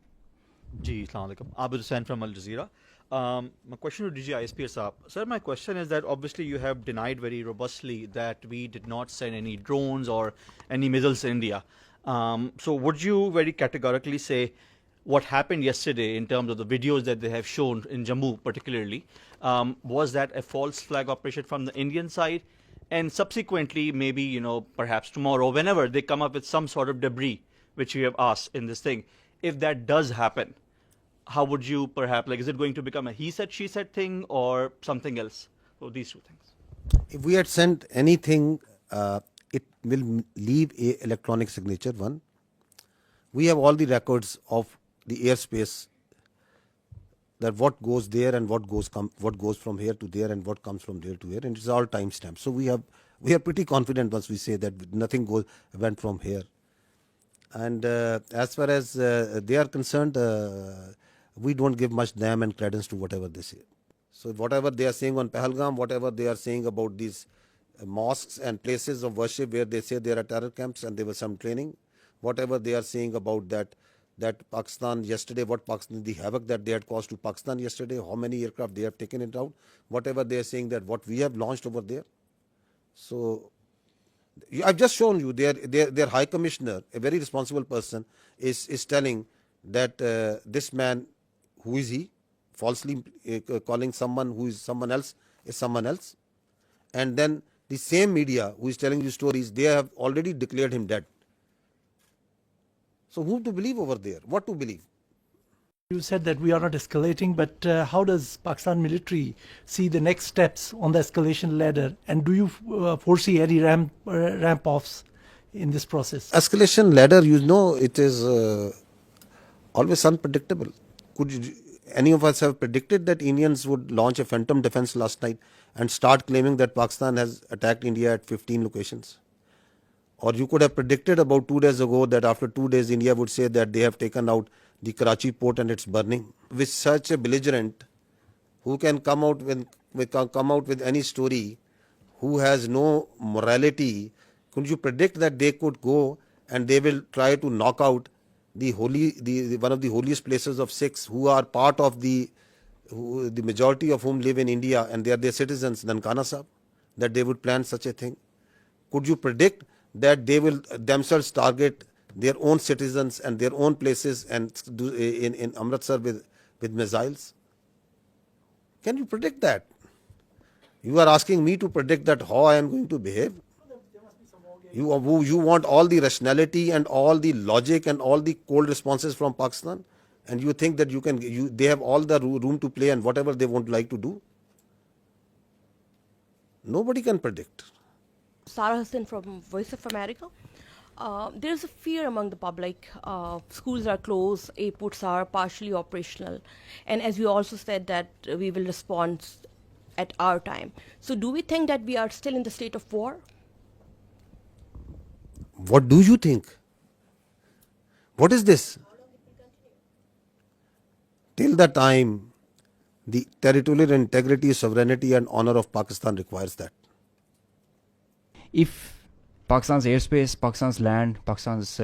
Ji, Assalamu alaikum. Abid Hussain from Al Jazeera. My question to DG ISPR Saab. Sir, my question is that obviously you have denied very robustly that we did not send any drones or any missiles to India. So would you very categorically say what happened yesterday in terms of the videos that they have shown in Jammu particularly, was that a false flag operation from the Indian side? And subsequently, maybe, you know, perhaps tomorrow, whenever they come up with some sort of debris, which we have asked in this thing, if that does happen, how would you perhaps, like, is it going to become a he said, she said thing or something else? So these two things. If we had sent anything, it will leave a electronic signature one. We have all the records of the airspace, that what goes there and what goes from here to there and what comes from there to here, and it's all timestamped. So we are pretty confident once we say that nothing went from here. And as far as they are concerned, we don't give much damn and credence to whatever they say. So whatever they are saying on Pahalgam, whatever they are saying about these mosques and places of worship where they say there are terror camps and there was some training, whatever they are saying about that Pakistan yesterday, the havoc that they had caused to Pakistan yesterday, how many aircraft they have taken it out, whatever they are saying that what we have launched over there. So I've just shown you their High Commissioner, a very responsible person, is telling that this man, who is he, falsely calling someone who is someone else is someone else. And then the same media who is telling you stories, they have already declared him dead. So who to believe over there? What to believe? You said that we are not escalating, but how does Pakistan military see the next steps on the escalation ladder? And do you foresee any ramp-offs in this process? Escalation ladder, you know, it is always unpredictable. Could any of us have predicted that Indians would launch a phantom defense last night and start claiming that Pakistan has attacked India at 15 locations? Or you could have predicted about 2 days ago that after 2 days India would say that they have taken out the Karachi port and it's burning. With such a belligerent who can come out with any story, who has no morality, could you predict that they could go and they will try to knock out the one of the holiest places of Sikhs who are part of the majority of whom live in India and they are their citizens, Nankana Sahib, that they would plan such a thing? Could you predict that they will themselves target their own citizens and their own places and do in Amritsar with missiles? Can you predict that? You are asking me to predict that how I am going to behave? You want all the rationality and all the logic and all the cold responses from Pakistan, and you think that they have all the room to play and whatever they want like to do? Nobody can predict. Sarah Hassan from Voice of America. There's a fear among the public. Schools are closed, airports are partially operational, and as we also said that we will respond at our time. So do we think that we are still in the state of war? What do you think? What is this? Till the time the territorial integrity, sovereignty and honor of Pakistan requires that. If Pakistan's airspace, Pakistan's land, Pakistan's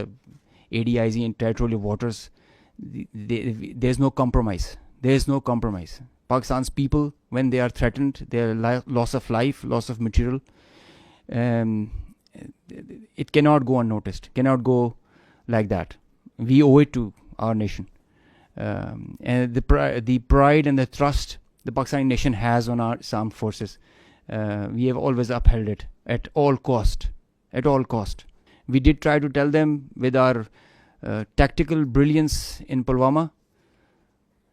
ADIZ and territorial waters, there's no compromise. There's no compromise. Pakistan's people, when they are threatened, their loss of life, loss of material, it cannot go unnoticed, cannot go like that. We owe it to our nation. And the pride and the trust the Pakistani nation has on our armed forces, we have always upheld it at all cost. At all cost. We did try to tell them with our tactical brilliance in Pulwama.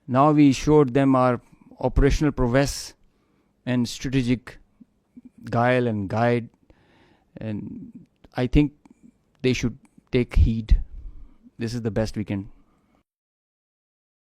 Now we showed them our operational prowess and strategic guile and guide, and I think they should take heed. This is the best we can